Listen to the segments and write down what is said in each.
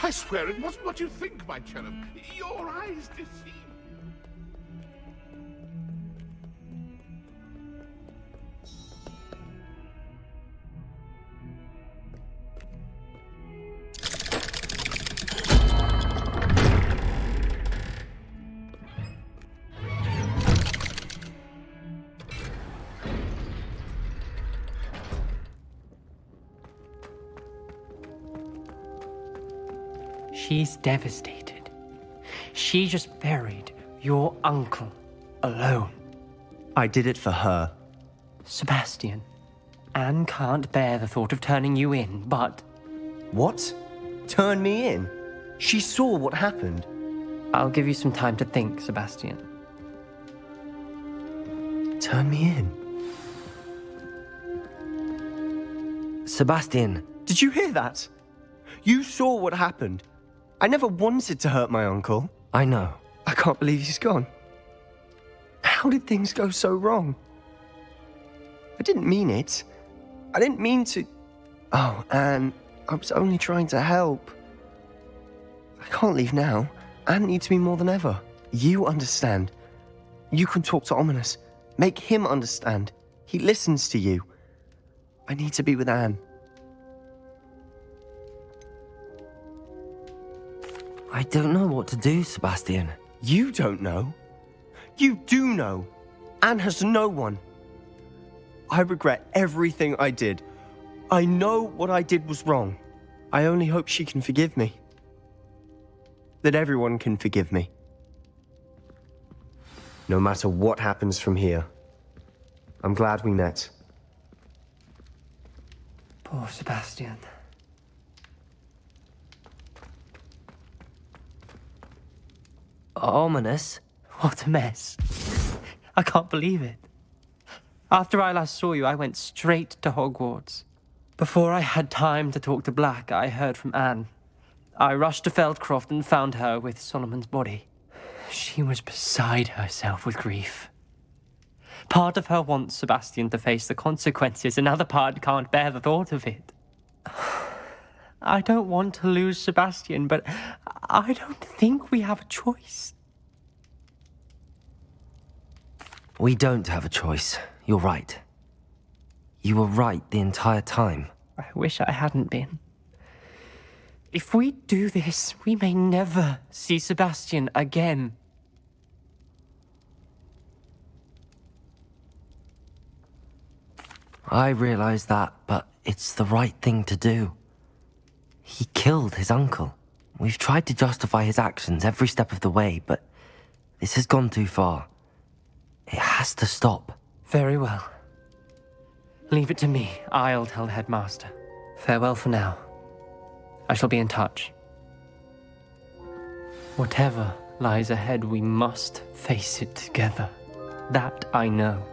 I swear it wasn't what you think, my cherub. Your eyes deceive you. She's devastated. She just buried your uncle alone. I did it for her. Sebastian, Anne can't bear the thought of turning you in, but... What? Turn me in? She saw what happened. I'll give you some time to think, Sebastian. Turn me in? Sebastian. Did you hear that? You saw what happened. I never wanted to hurt my uncle. I know. I can't believe he's gone. How did things go so wrong? I didn't mean it. I didn't mean to... Oh, Anne, I was only trying to help. I can't leave now. Anne needs me more than ever. You understand. You can talk to Ominous. Make him understand. He listens to you. I need to be with Anne. I don't know what to do, Sebastian. You don't know. You do know. Anne has no one. I regret everything I did. I know what I did was wrong. I only hope she can forgive me. That everyone can forgive me. No matter what happens from here, I'm glad we met. Poor Sebastian. Ominous? What a mess. I can't believe it. After I last saw you, I went straight to Hogwarts. Before I had time to talk to Black, I heard from Anne. I rushed to Feldcroft and found her with Solomon's body. She was beside herself with grief. Part of her wants Sebastian to face the consequences, another part can't bear the thought of it. I don't want to lose Sebastian, but I don't think we have a choice. We don't have a choice. You're right. You were right the entire time. I wish I hadn't been. If we do this, we may never see Sebastian again. I realize that, but it's the right thing to do. He killed his uncle. We've tried to justify his actions every step of the way, but this has gone too far. It has to stop. Very well. Leave it to me. I'll tell the headmaster. Farewell for now. I shall be in touch. Whatever lies ahead, we must face it together. That I know.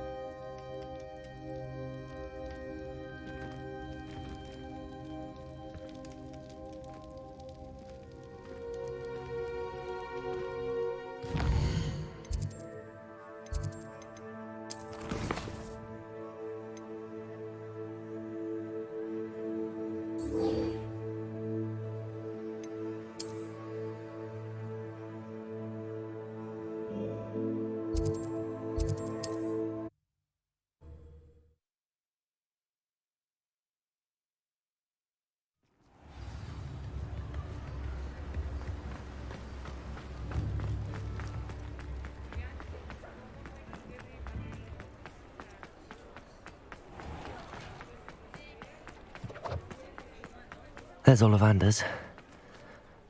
There's Ollivander's.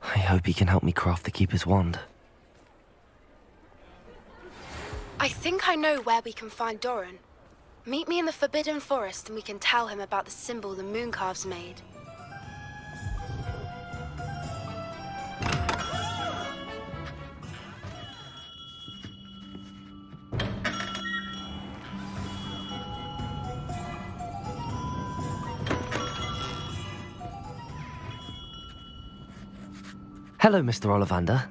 I hope he can help me craft the Keeper's wand. I think I know where we can find Doran. Meet me in the Forbidden Forest and we can tell him about the symbol the Mooncalves made. Hello, Mr. Ollivander.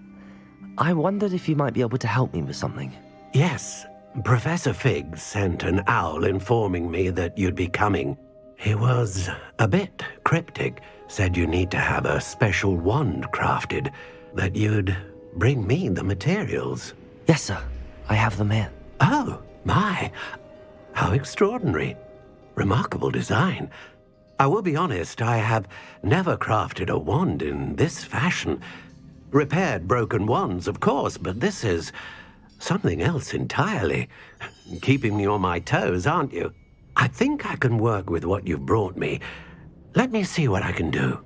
I wondered if you might be able to help me with something. Yes, Professor Fig sent an owl informing me that you'd be coming. He was a bit cryptic said you need to have a special wand crafted, that you'd bring me the materials. Yes, sir. I have them here. Oh, my. How extraordinary. Remarkable design. I will be honest, I have never crafted a wand in this fashion. Repaired broken wands, of course, but this is something else entirely. Keeping me on my toes, aren't you? I think I can work with what you've brought me. Let me see what I can do.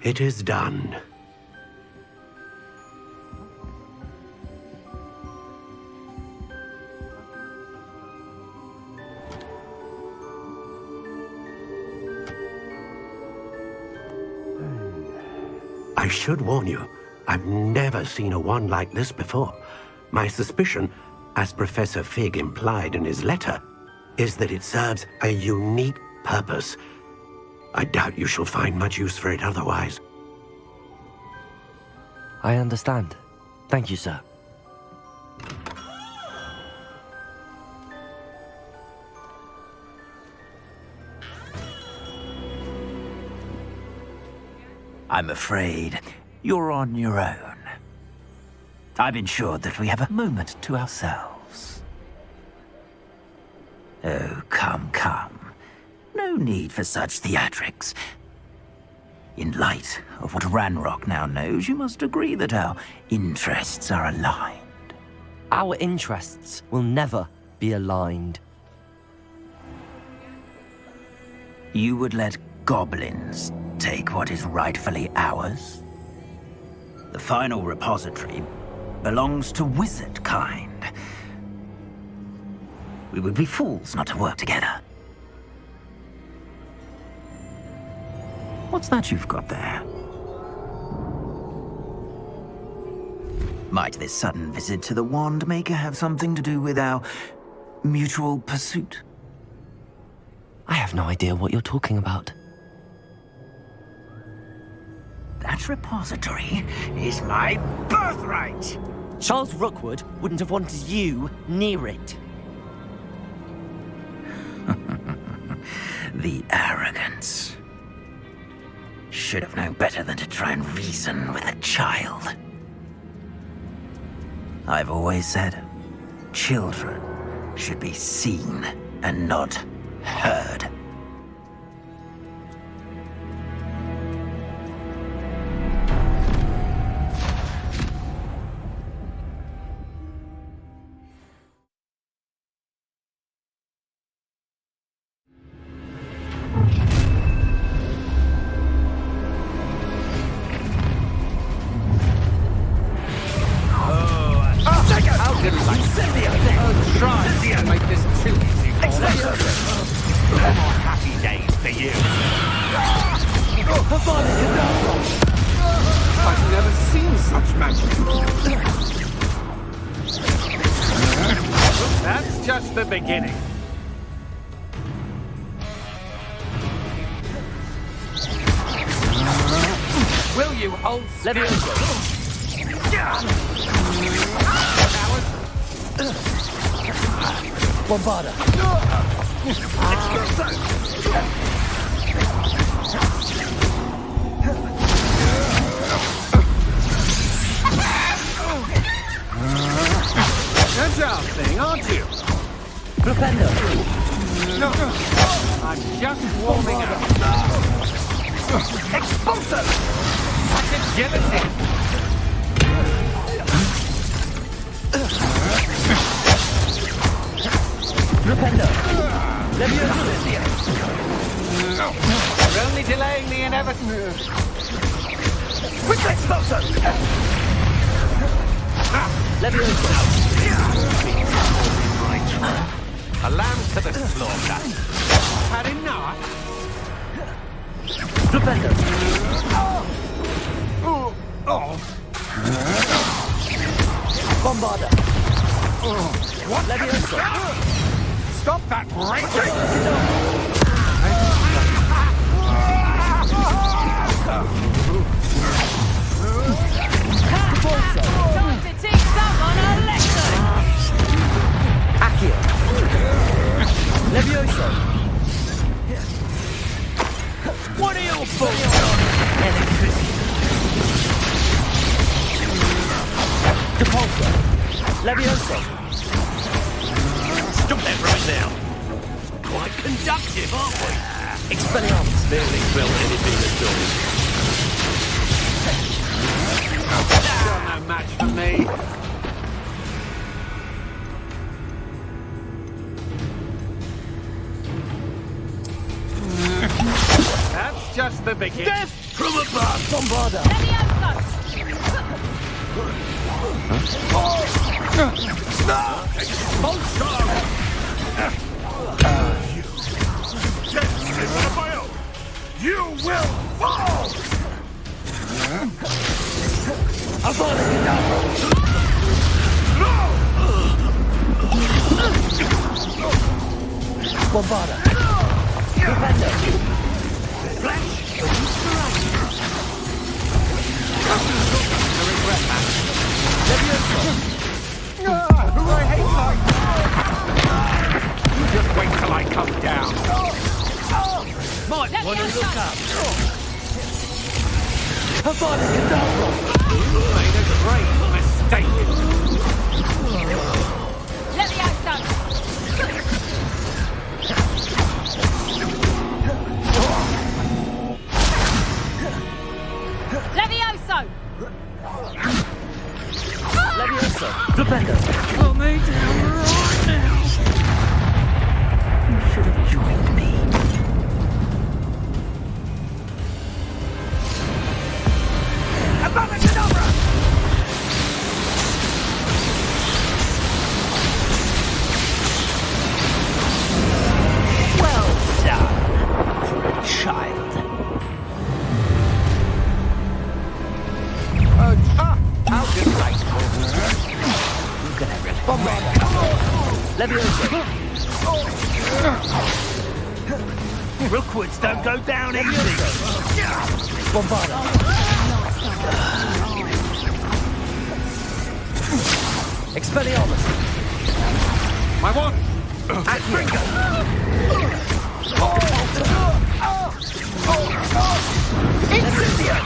It is done. I should warn you, I've never seen a wand like this before. My suspicion, as Professor Fig implied in his letter, is that it serves a unique purpose. I doubt you shall find much use for it otherwise. I understand. Thank you, sir. I'm afraid you're on your own. I've ensured that we have a moment to ourselves. Oh, come, come. No need for such theatrics. In light of what Ranrock now knows, you must agree that our interests are aligned. Our interests will never be aligned. You would let goblins take what is rightfully ours? The final repository belongs to wizard kind. We would be fools not to work together. What's that you've got there? Might this sudden visit to the Wand Maker have something to do with our mutual pursuit? I have no idea what you're talking about. That repository is my birthright! Charles Rookwood wouldn't have wanted you near it. The arrogance. Should have known better than to try and reason with a child. I've always said, children should be seen and not heard. I've never seen such magic. That's just the beginning. Will you hold still? Bombarda. Agile thing, aren't you? Propender. No, I'm just warming up. Expulsor! That's agility! Propender. You're only delaying the inevitable. Quick expulsor! A lamb to the slaughter. Had enough? Bombarder! What? Stop that racing! Time to teach someone a lesson! Accio! Levioso! What are your thoughts on electricity? Depulso! Levioso! Stop that right now! Quite conductive, aren't we? Expelliarmus! Barely felt anything at all. You're no match for me. That's just the beginning. Death from above! Bombarder! You will fall! Bombarder! Defender! I hate that! You just wait till I come down. Might want to look up. You made a great mistake. Let the axe done! Levioso! Levioso! Defender! Put me down right now! You should have joined me. Well done for a child. How delightful. Look at everything. Bombarder! Levioso! Rookwoods don't go down easy. Bombarder! Expelliarmus! My one. Incendia!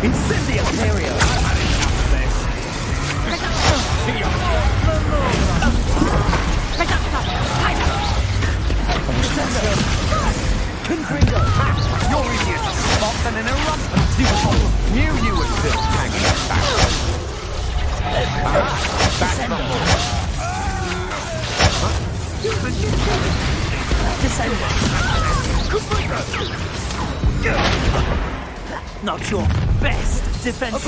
Incendia! Stereo! Confringo! You're idiots. Spot and an eruption. Knew you were still hanging back. Back from Not your best defense.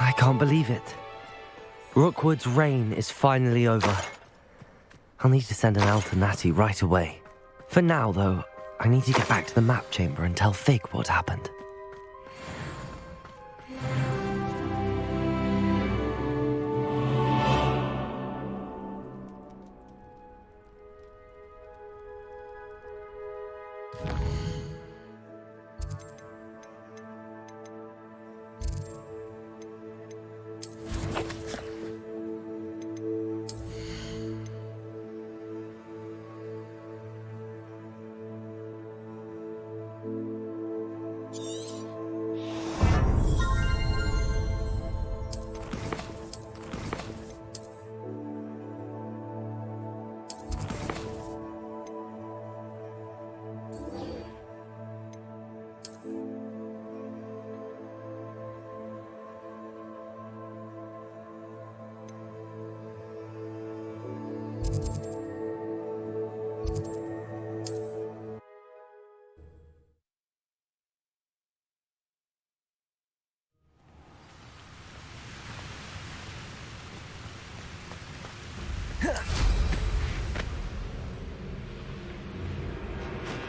I can't believe it. Rookwood's reign is finally over. I'll need to send an Alternati right away. For now, though, I need to get back to the map chamber and tell Fig what happened.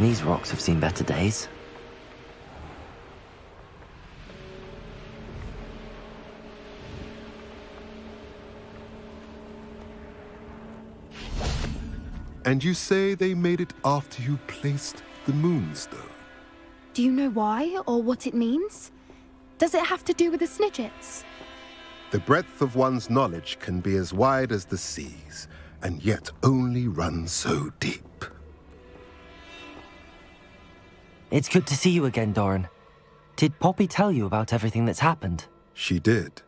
These rocks have seen better days. And you say they made it after you placed the moonstone? Do you know why or what it means? Does it have to do with the Snidgets? The breadth of one's knowledge can be as wide as the seas, and yet only run so deep. It's good to see you again, Doran. Did Poppy tell you about everything that's happened? She did,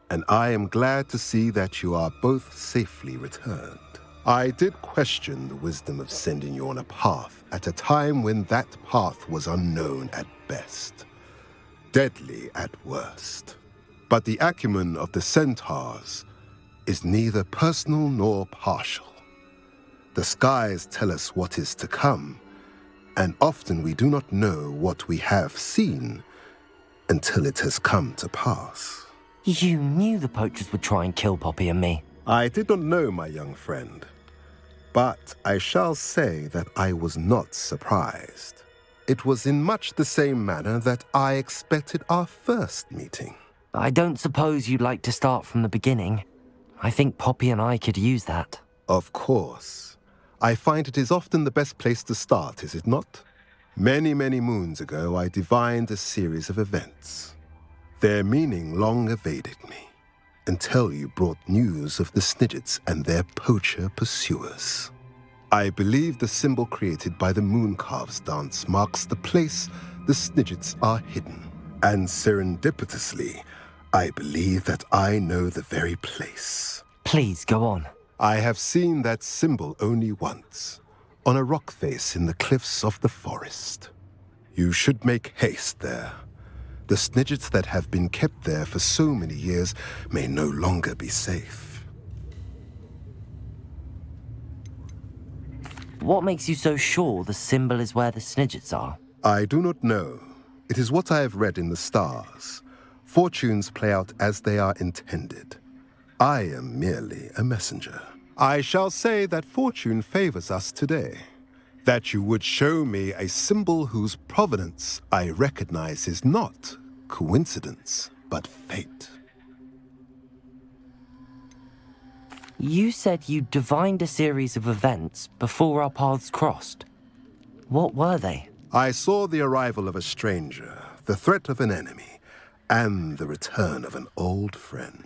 and I am glad to see that you are both safely returned. I did question the wisdom of sending you on a path at a time when that path was unknown at best, deadly at worst. But the acumen of the centaurs is neither personal nor partial. The skies tell us what is to come, and often we do not know what we have seen until it has come to pass. You knew the poachers would try and kill Poppy and me. I did not know, my young friend, but I shall say that I was not surprised. It was in much the same manner that I expected our first meeting. I don't suppose you'd like to start from the beginning. I think Poppy and I could use that. Of course. I find it is often the best place to start, is it not? Many, many moons ago, I divined a series of events. Their meaning long evaded me, until you brought news of the Snidgets and their poacher pursuers. I believe the symbol created by the Mooncalves dance marks the place the Snidgets are hidden. And serendipitously, I believe that I know the very place. Please, go on. I have seen that symbol only once, on a rock face in the cliffs of the forest. You should make haste there. The Snidgets that have been kept there for so many years may no longer be safe. What makes you so sure the symbol is where the Snidgets are? I do not know. It is what I have read in the stars. Fortunes play out as they are intended. I am merely a messenger. I shall say that fortune favors us today. That you would show me a symbol whose provenance I recognize is not coincidence, but fate. You said you divined a series of events before our paths crossed. What were they? I saw the arrival of a stranger, the threat of an enemy, and the return of an old friend.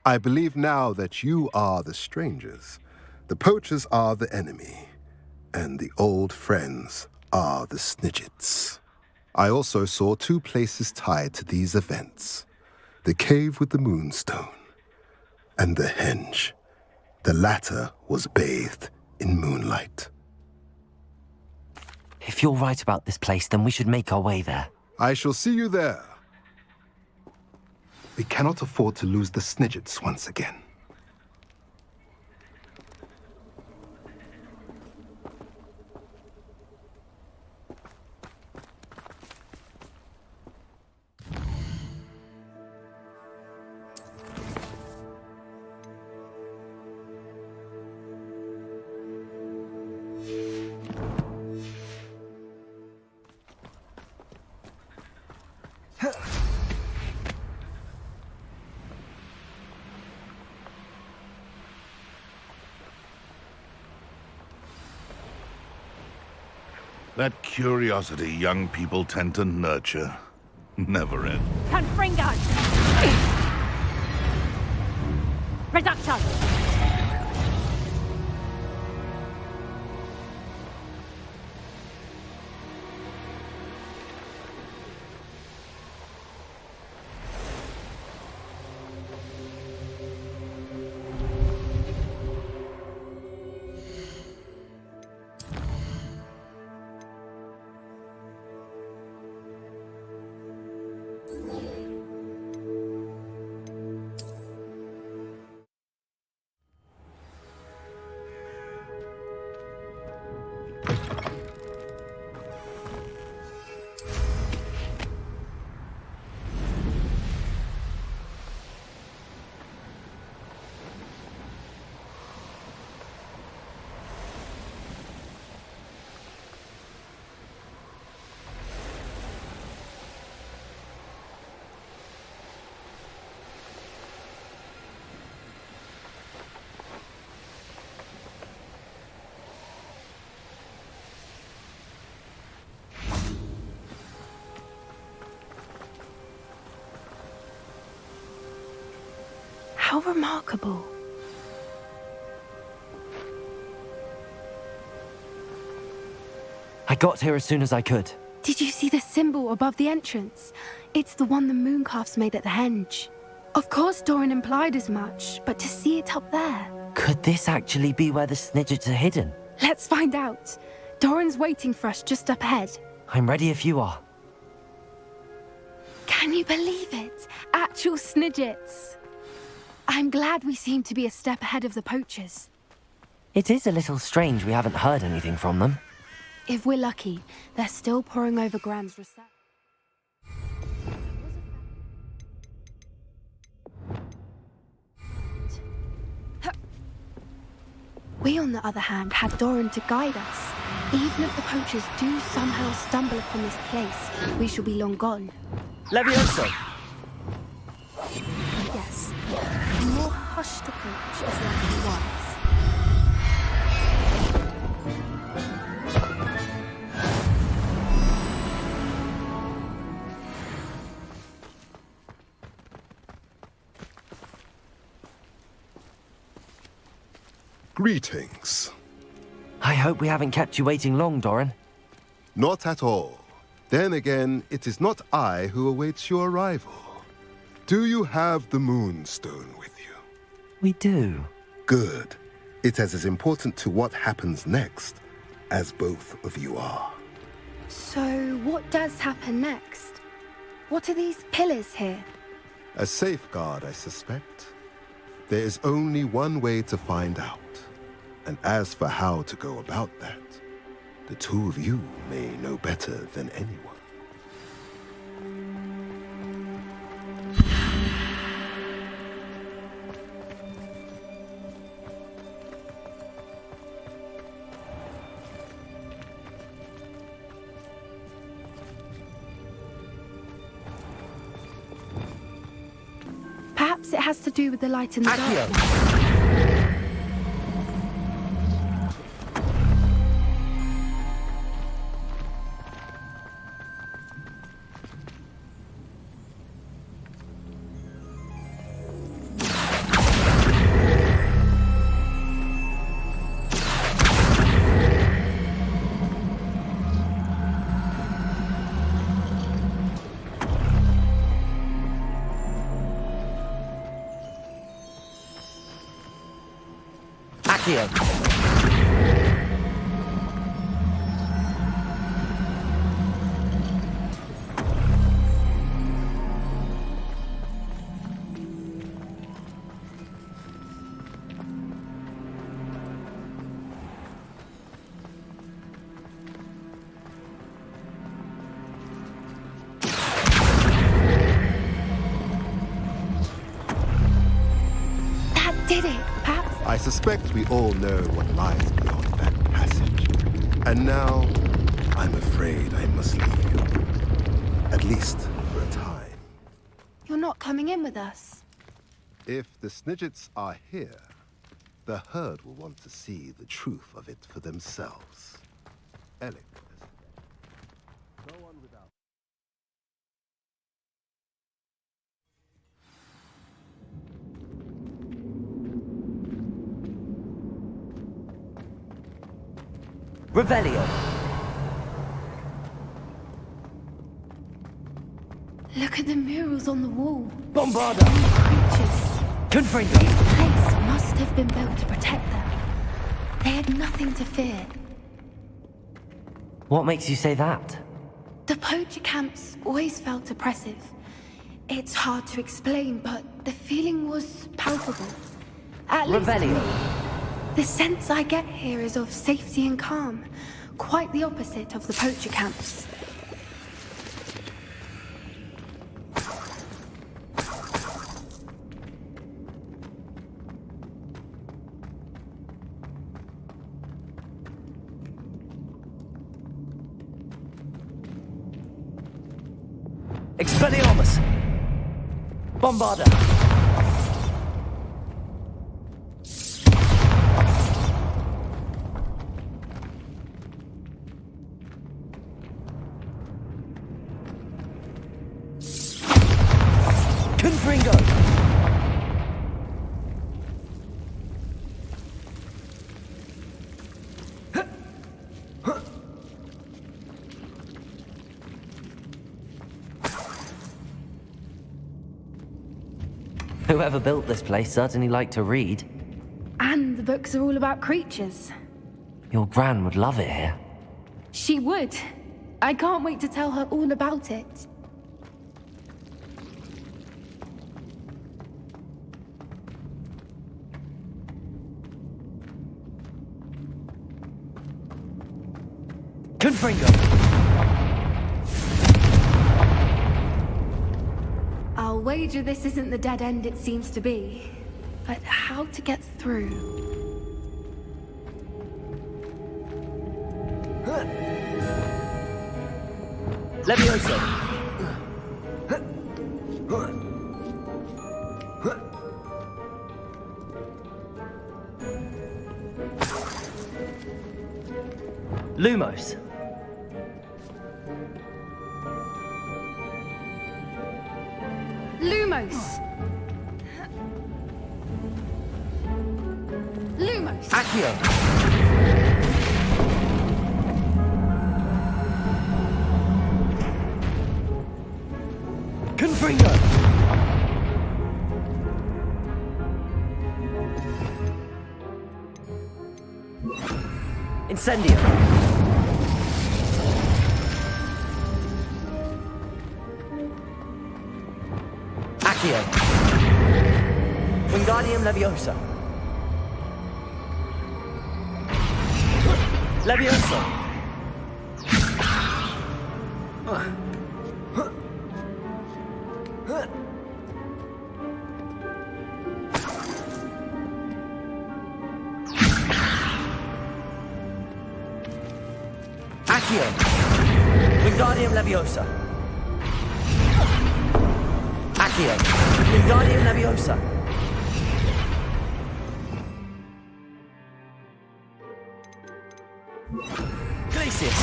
I believe now that you are the strangers, the poachers are the enemy, and the old friends are the Snidgets. I also saw two places tied to these events: the cave with the moonstone and the henge. The latter was bathed in moonlight. If you're right about this place, then we should make our way there. I shall see you there. We cannot afford to lose the Snidgets once again. That curiosity young people tend to nurture never ends. Confringo! Reduction! How remarkable. I got here as soon as I could. Did you see the symbol above the entrance? It's the one the mooncalfs made at the henge. Of course Doran implied as much, but to see it up there... Could this actually be where the Snidgets are hidden? Let's find out. Doran's waiting for us just up ahead. I'm ready if you are. Can you believe it? Actual Snidgets. I'm glad we seem to be a step ahead of the poachers. It is a little strange we haven't heard anything from them. If we're lucky, they're still poring over Gran's research. We, on the other hand, had Doran to guide us. Even if the poachers do somehow stumble upon this place, we shall be long gone. Levioso! Yes, a more hushed approach is likely wise. Greetings. I hope we haven't kept you waiting long, Doran. Not at all. Then again, it is not I who awaits your arrival. Do you have the Moonstone with you? We do. Good. It is as important to what happens next as both of you are. So, what does happen next? What are these pillars here? A safeguard, I suspect. There is only one way to find out. And as for how to go about that, the two of you may know better than anyone. Perhaps it has to do with the light in the darkness. Did it, perhaps? I suspect we all know what lies beyond that passage. And now, I'm afraid I must leave you. At least for a time. You're not coming in with us. If the Snidgets are here, the herd will want to see the truth of it for themselves. Alec. Go on without. Revelio. Look at the murals on the wall. Bombarda. Creatures. Confringo. This place must have been built to protect them. They had nothing to fear. What makes you say that? The poacher camps always felt oppressive. It's hard to explain, but the feeling was palpable. At least to Revelio. me. The sense I get here is of safety and calm. Quite the opposite of the poacher camps. Expelliarmus! Bombarda! Confringo! Whoever built this place certainly liked to read. And the books are all about creatures. Your Gran would love it here. She would. I can't wait to tell her all about it. Confringo! I'll wager this isn't the dead end it seems to be. But how to get through? Levioso! Lumos! Lumos! Lumos! Accio! Confringo! Incendio! Accio! Wingardium Leviosa! Leviosa! Accio! Wingardium Leviosa! Accio! Wingardium Leviosa! Glacius!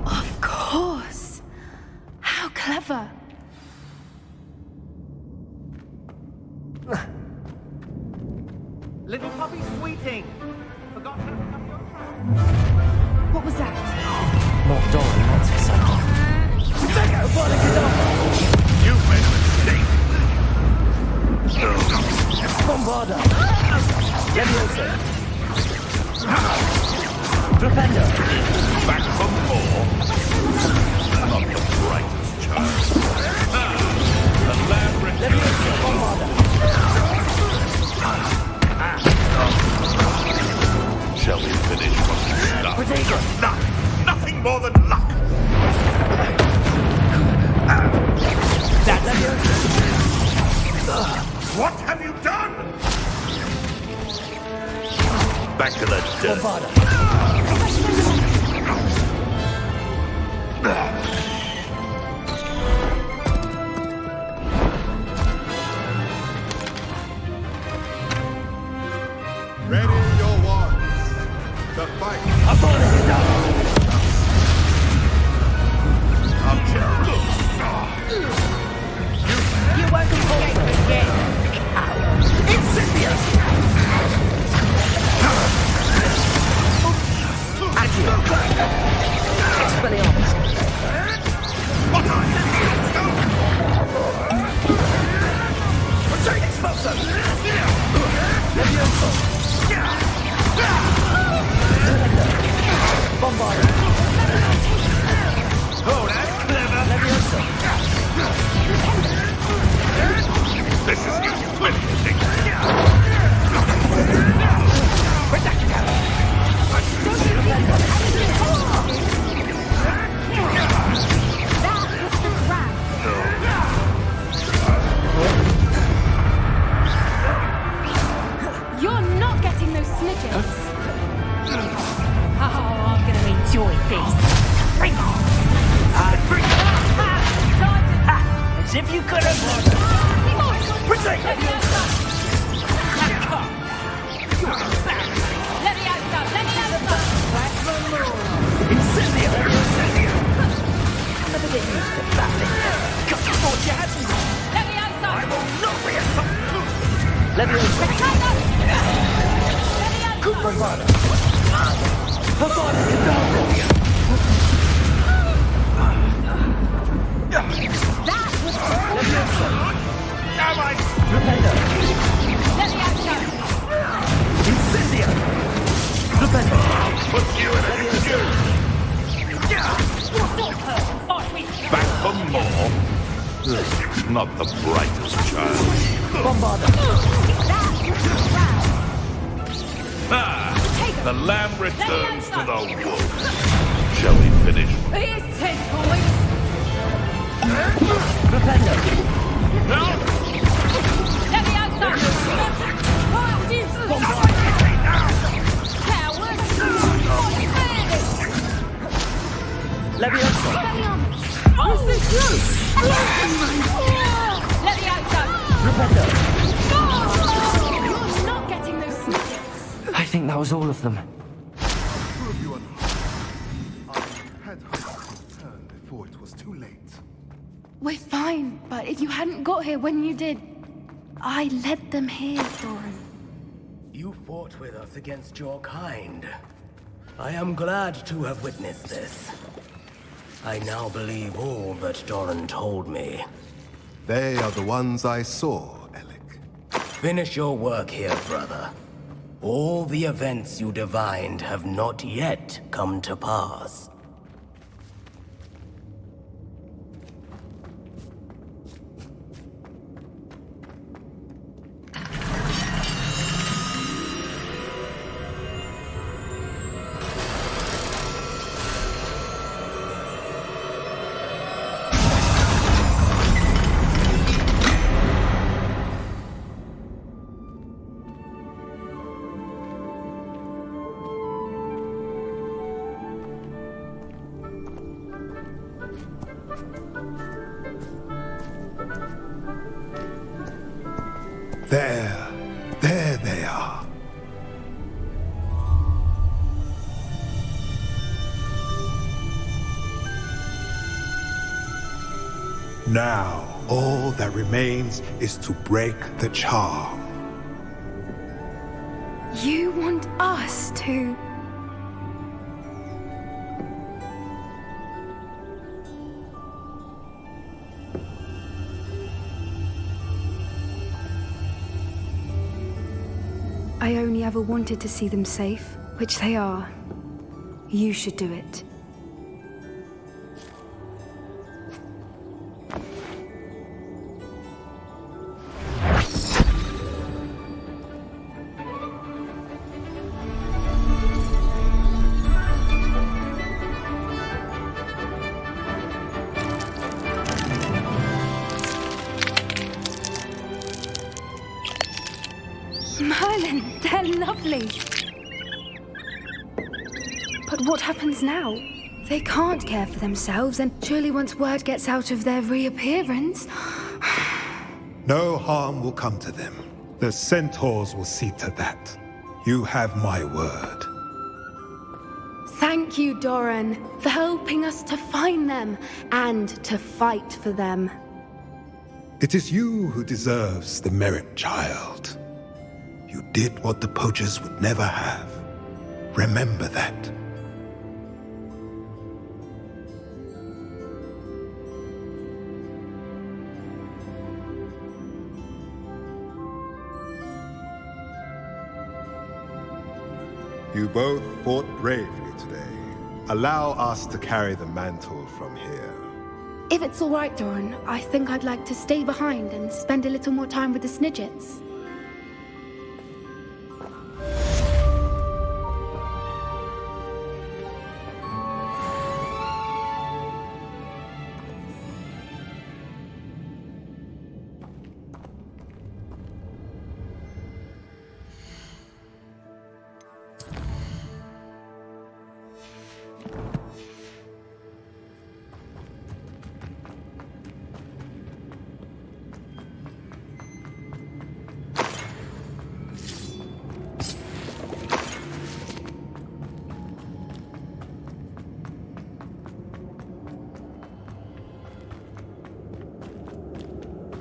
Of course! How clever! Little puppy squeating. Forgot how to come your track. What was that? Not Doran, that's for certain. You've made a mistake. Bombarda! Leviosa! Flipendo! Back for more. Not the brightest child. The lab Leviosa! Bombarda! Shall we finish what we started? Protego! Luck! Nothing more than luck! That's Leviosa! What have you done? Back to the dirt. Bombarda! Ready your wands. The fight. You won't escape again! Incendio! Accio! Expelliarmus! Protect Expulso! Levioso! Bombarda! Oh, that's clever! Levioso! This is getting twisted. You're not getting those snitches. Oh, I'm gonna enjoy this. Bring on! As if you could have... Protect! Leviosa! Incendio! Never get used to that thing. God, you thought you had me. Leviosa! I will not be a Leviosa! Cooper Vada! Havana! more? Not the brightest child. The lamb returns to the wolf. Shall we finish? Here's 10 points. Let me out, son. Wild you. Coward. Let me answer. What's this through? Let me out, son. You're not getting those snippets. I think that was all of them. Prove you unharmed. I had hoped to return before it was too late. We're fine, but if you hadn't got here when you did, I led them here, Doran. You fought with us against your kind. I am glad to have witnessed this. I now believe all that Doran told me. They are the ones I saw, Alec. Finish your work here, brother. All the events you divined have not yet come to pass. There they are. Now, all that remains is to break the charm. You want us to... I only ever wanted to see them safe, which they are. You should do it. Merlin, they're lovely. But what happens now? They can't care for themselves, and surely once word gets out of their reappearance... No harm will come to them. The centaurs will see to that. You have my word. Thank you, Doran, for helping us to find them and to fight for them. It is you who deserves the merit, child. You did what the poachers would never have. Remember that. You both fought bravely today. Allow us to carry the mantle from here. If it's all right, Doran, I think I'd like to stay behind and spend a little more time with the Snidgets.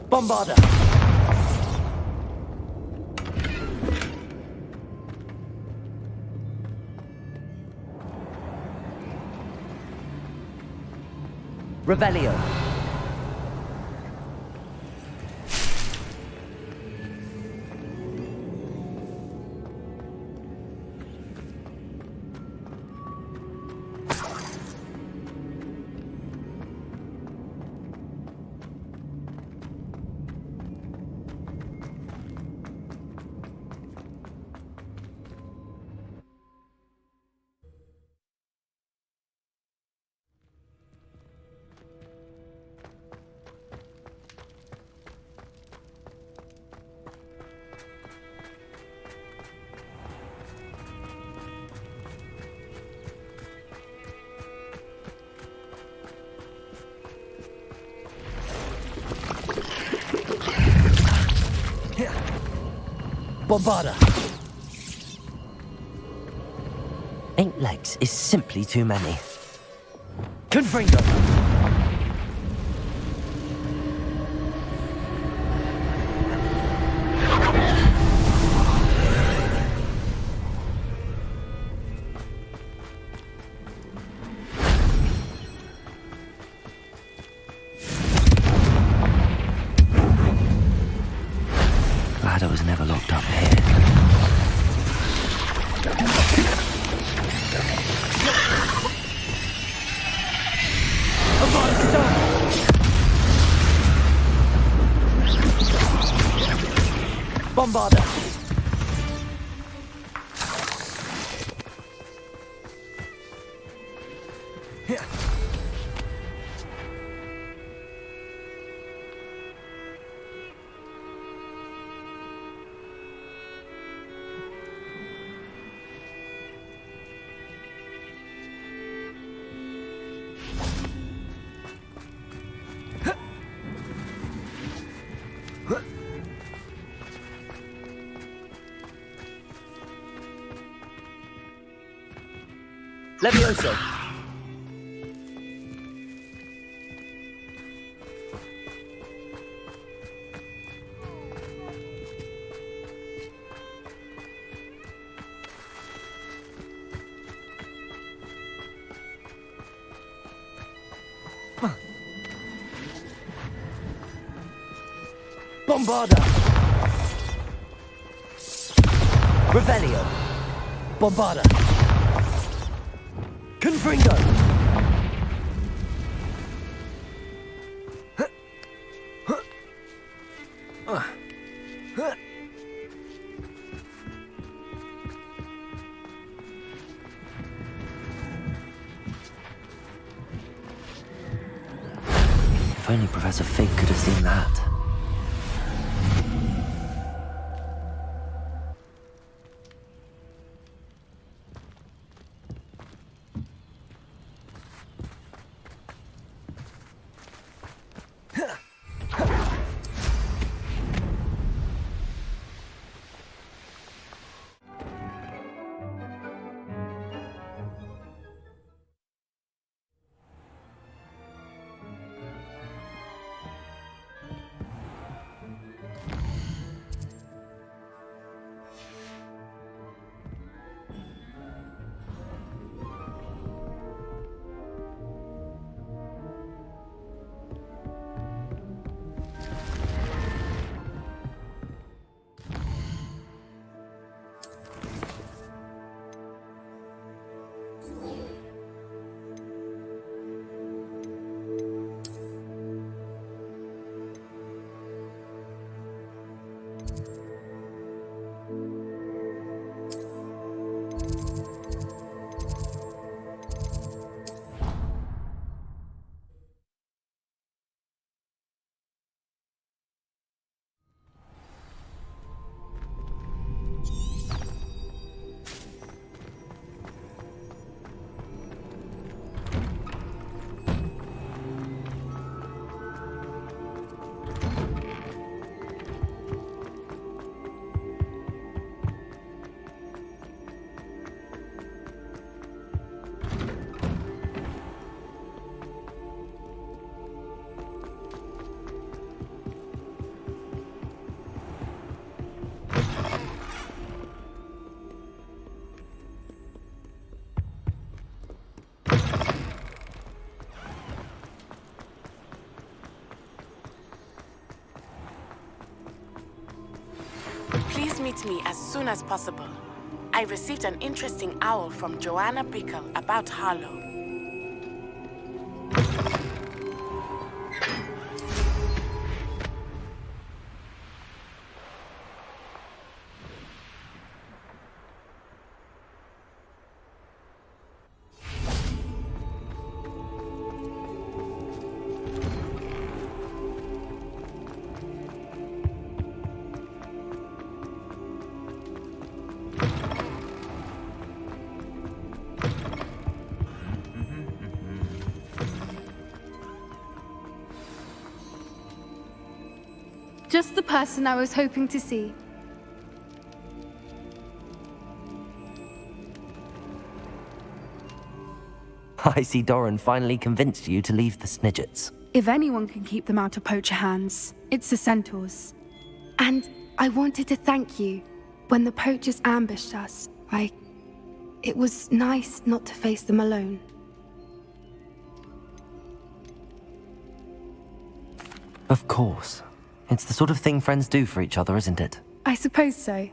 Bombarder! Revelio. Bombarda! 8 legs is simply too many. Confringo! Glad I was never locked up here. Bombarda! Levioso! Bombarda! Revelio! Bombarda! Confringo! If only Professor Fig could have seen that. Please meet me as soon as possible. I received an interesting owl from Joanna Brickell about Harlow. Just the person I was hoping to see. I see Doran finally convinced you to leave the Snidgets. If anyone can keep them out of poacher hands, it's the centaurs. And I wanted to thank you. When the poachers ambushed us, it was nice not to face them alone. Of course. It's the sort of thing friends do for each other, isn't it? I suppose so.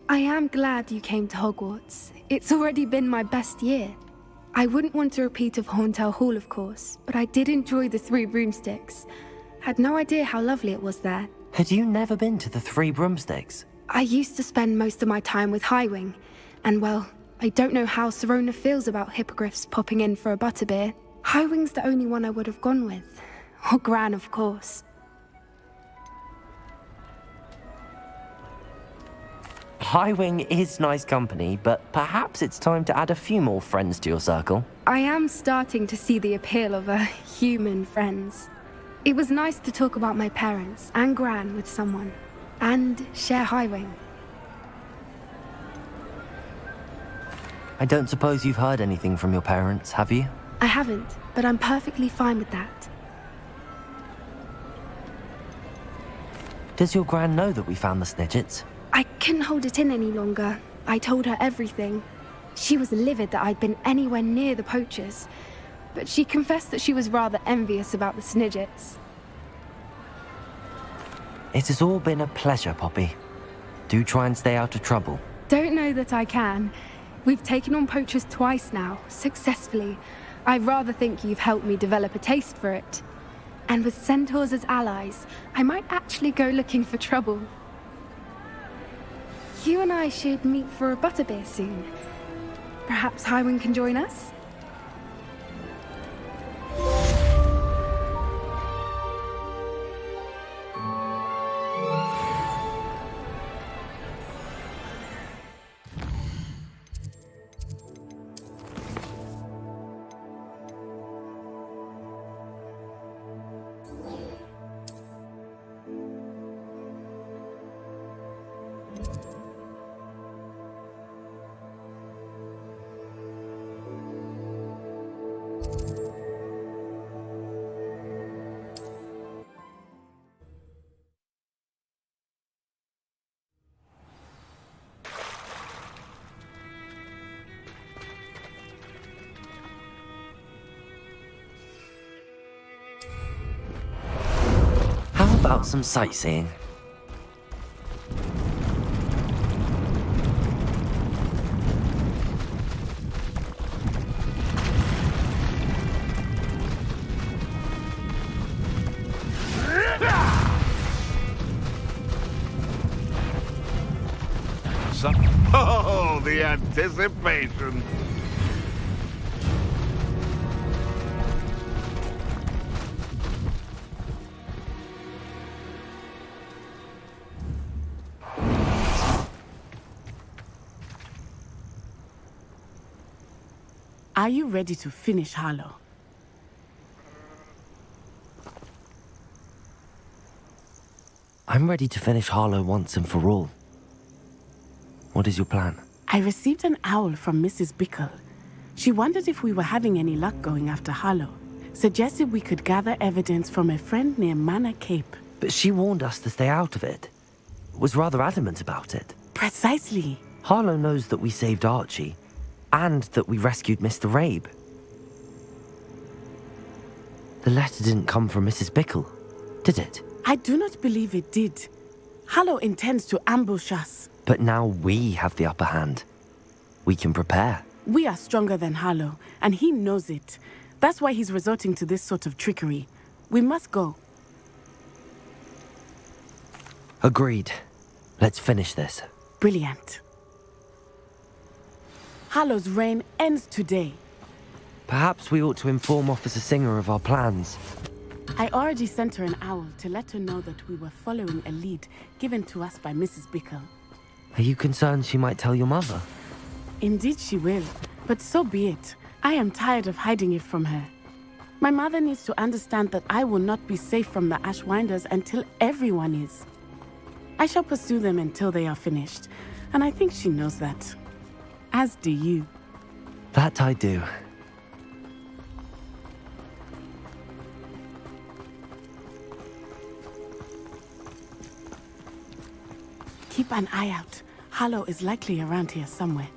I am glad you came to Hogwarts. It's already been my best year. I wouldn't want a repeat of Horntail Hall, of course, but I did enjoy the Three Broomsticks. Had no idea how lovely it was there. Had you never been to the Three Broomsticks? I used to spend most of my time with Highwing, and well, I don't know how Serona feels about hippogriffs popping in for a butterbeer. Highwing's the only one I would have gone with. Or Gran, of course. Highwing is nice company, but perhaps it's time to add a few more friends to your circle. I am starting to see the appeal of human friends. It was nice to talk about my parents and Gran with someone, and share Highwing. I don't suppose you've heard anything from your parents, have you? I haven't, but I'm perfectly fine with that. Does your Gran know that we found the Snidgets? I couldn't hold it in any longer. I told her everything. She was livid that I'd been anywhere near the poachers, but she confessed that she was rather envious about the Snidgets. It has all been a pleasure, Poppy. Do try and stay out of trouble. Don't know that I can. We've taken on poachers twice now, successfully. I rather think you've helped me develop a taste for it. And with centaurs as allies, I might actually go looking for trouble. You and I should meet for a butterbeer soon. Perhaps Highwing can join us? How about some sightseeing? Oh, the anticipation! Are you ready to finish Harlow? I'm ready to finish Harlow once and for all. What is your plan? I received an owl from Mrs. Bickle. She wondered if we were having any luck going after Harlow. Suggested we could gather evidence from a friend near Manor Cape. But she warned us to stay out of it. Was rather adamant about it. Precisely. Harlow knows that we saved Archie, and that we rescued Mr. Rabe. The letter didn't come from Mrs. Bickle, did it? I do not believe it did. Harlow intends to ambush us. But now we have the upper hand. We can prepare. We are stronger than Harlow, and he knows it. That's why he's resorting to this sort of trickery. We must go. Agreed. Let's finish this. Brilliant. Harlow's reign ends today. Perhaps we ought to inform Officer Singer of our plans. I already sent her an owl to let her know that we were following a lead given to us by Mrs. Bickle. Are you concerned she might tell your mother? Indeed she will, but so be it. I am tired of hiding it from her. My mother needs to understand that I will not be safe from the Ashwinders until everyone is. I shall pursue them until they are finished, and I think she knows that. As do you. That I do. Keep an eye out. Harlow is likely around here somewhere.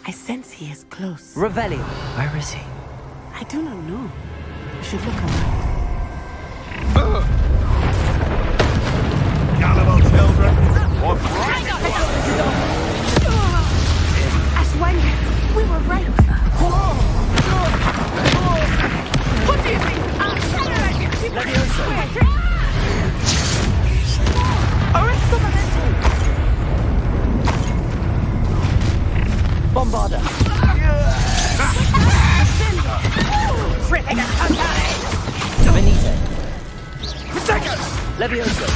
I sense he is close. Revelio. Where is he? I do not know. We should look around. Cannibal children! What Ashwani, we were right. What do you think? Bombarda. Benito. Levioso.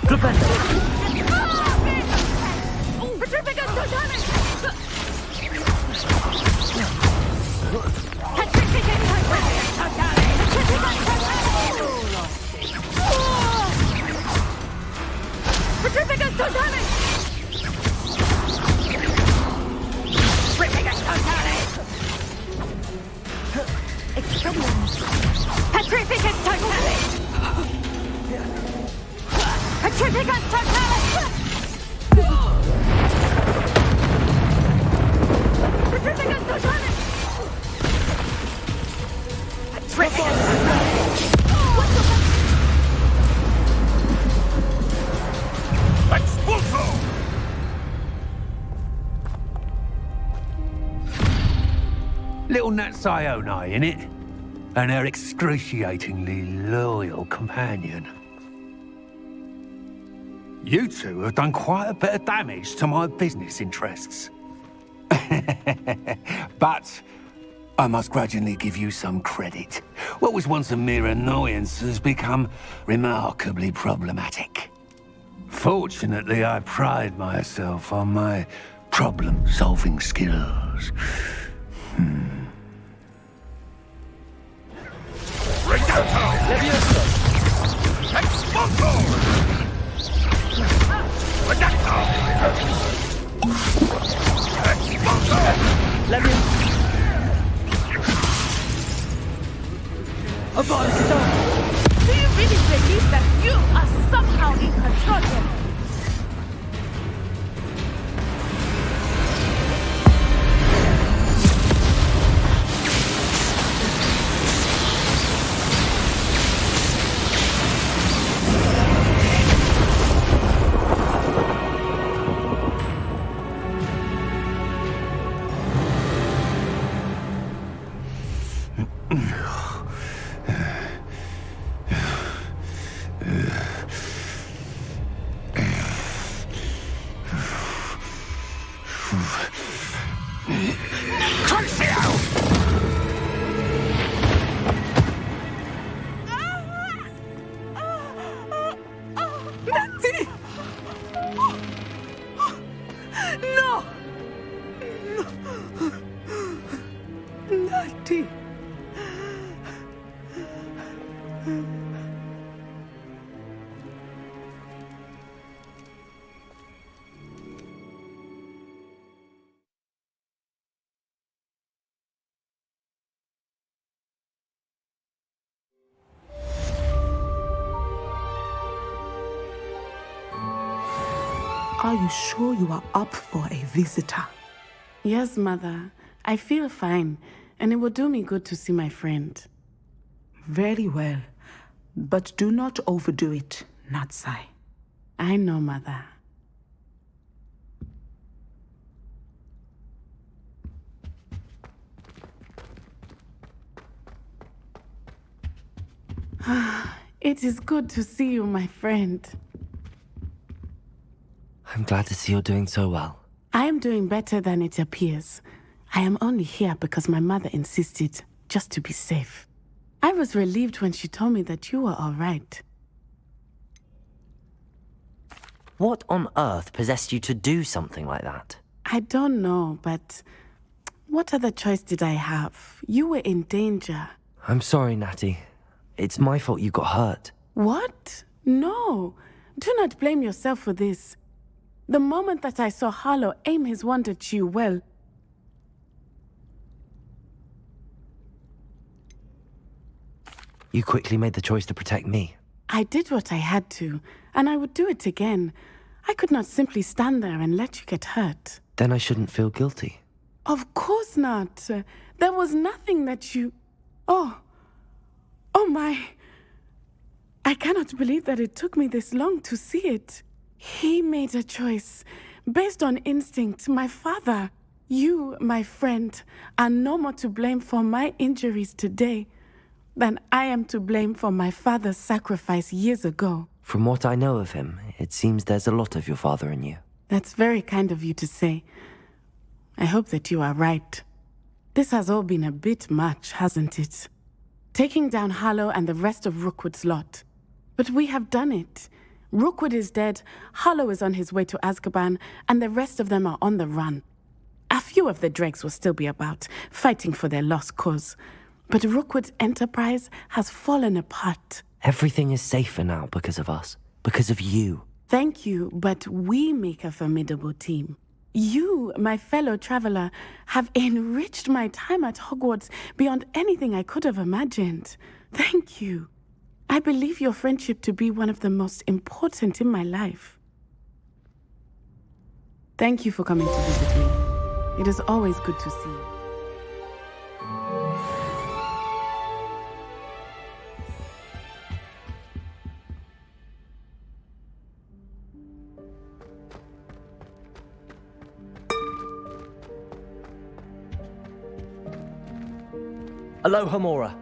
Flipendo. Petrificus totalis! Petrificus totalis! Petrificus totalis! Petrificus totalis! Expulso! Little Nat Sioni, innit? And her excruciatingly loyal companion. You two have done quite a bit of damage to my business interests. But I must grudgingly give you some credit. What was once a mere annoyance has become remarkably problematic. Fortunately, I pride myself on my problem-solving skills. Levioso! Expulso! Reducto! Expulso! Levioso. Do you really believe that you are somehow in control here? Are you sure you are up for a visitor? Yes, Mother. I feel fine, and it will do me good to see my friend. Very well. But do not overdo it, Natsai. I know, Mother. It is good to see you, my friend. I'm glad to see you're doing so well. I am doing better than it appears. I am only here because my mother insisted, just to be safe. I was relieved when she told me that you were all right. What on earth possessed you to do something like that? I don't know, but what other choice did I have? You were in danger. I'm sorry, Natty. It's my fault you got hurt. What? No. Do not blame yourself for this. The moment that I saw Harlow aim his wand at you, well... You quickly made the choice to protect me. I did what I had to, and I would do it again. I could not simply stand there and let you get hurt. Then I shouldn't feel guilty. Of course not. There was nothing that you... Oh my... I cannot believe that it took me this long to see it. He made a choice based on instinct. My father, you, my friend, are no more to blame for my injuries today than I am to blame for my father's sacrifice years ago. From what I know of him, it seems there's a lot of your father in you. That's very kind of you to say. I hope that you are right. This has all been a bit much, hasn't it? Taking down Harlow and the rest of Rookwood's lot. But we have done it. Rookwood is dead, Harlow is on his way to Azkaban, and the rest of them are on the run. A few of the dregs will still be about, fighting for their lost cause. But Rookwood's enterprise has fallen apart. Everything is safer now because of us. Because of you. Thank you, but we make a formidable team. You, my fellow traveler, have enriched my time at Hogwarts beyond anything I could have imagined. Thank you. I believe your friendship to be one of the most important in my life. Thank you for coming to visit me. It is always good to see you. Aloha Mora.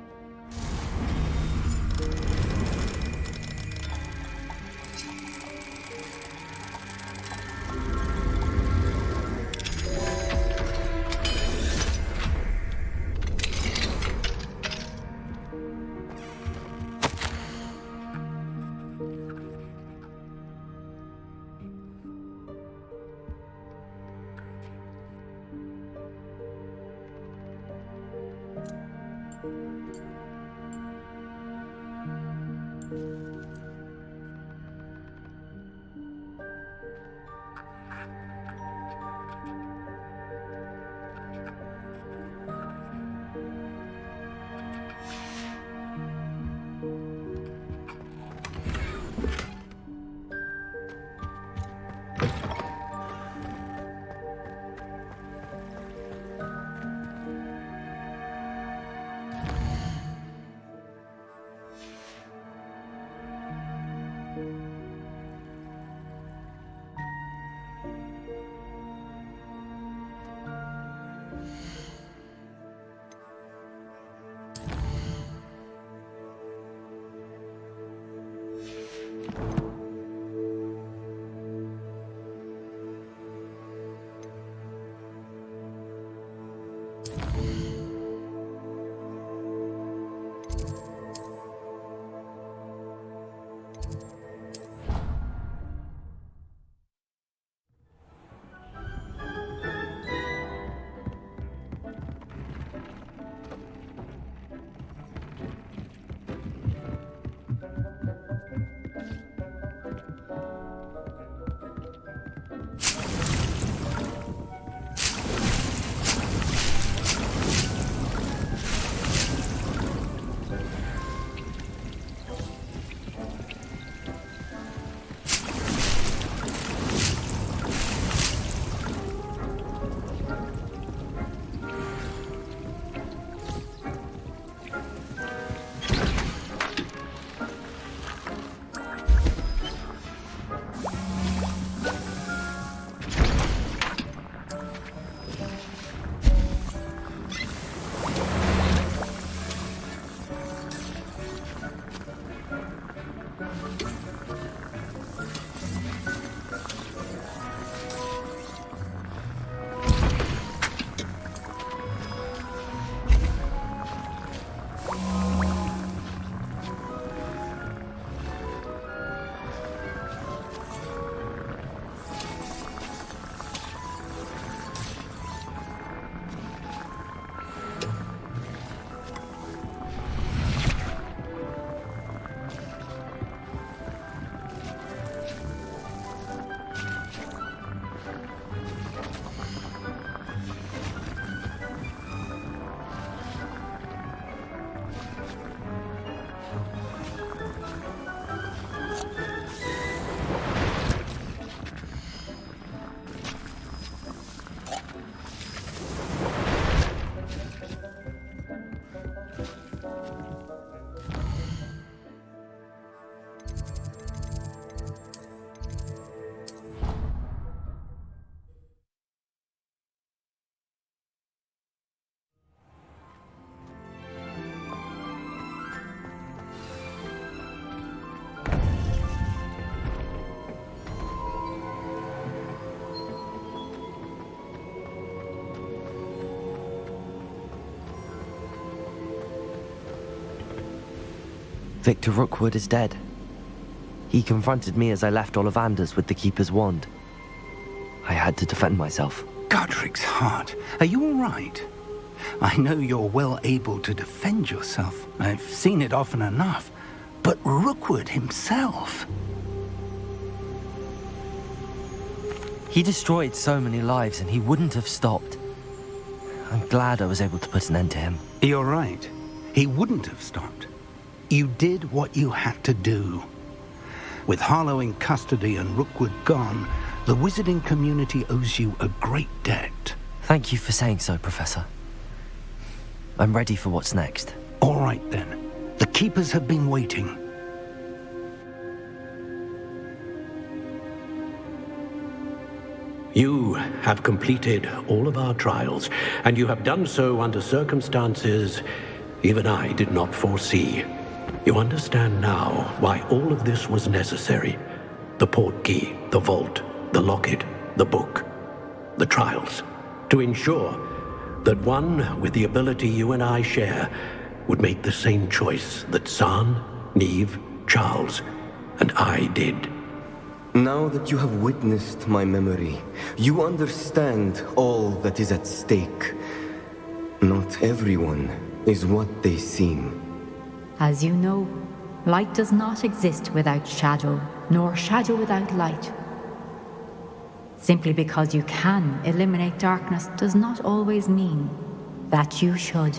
Victor Rookwood is dead. He confronted me as I left Ollivanders with the Keeper's wand. I had to defend myself. Godric's heart. Are you all right? I know you're well able to defend yourself. I've seen it often enough. But Rookwood himself... He destroyed so many lives and he wouldn't have stopped. I'm glad I was able to put an end to him. You're right. He wouldn't have stopped. You did what you had to do. With Harlow in custody and Rookwood gone, the wizarding community owes you a great debt. Thank you for saying so, Professor. I'm ready for what's next. All right, then. The Keepers have been waiting. You have completed all of our trials, and you have done so under circumstances even I did not foresee. You understand now why all of this was necessary. The portkey, the vault, the locket, the book, the trials. To ensure that one with the ability you and I share would make the same choice that San, Neve, Charles, and I did. Now that you have witnessed my memory, you understand all that is at stake. Not everyone is what they seem. As you know, light does not exist without shadow, nor shadow without light. Simply because you can eliminate darkness does not always mean that you should.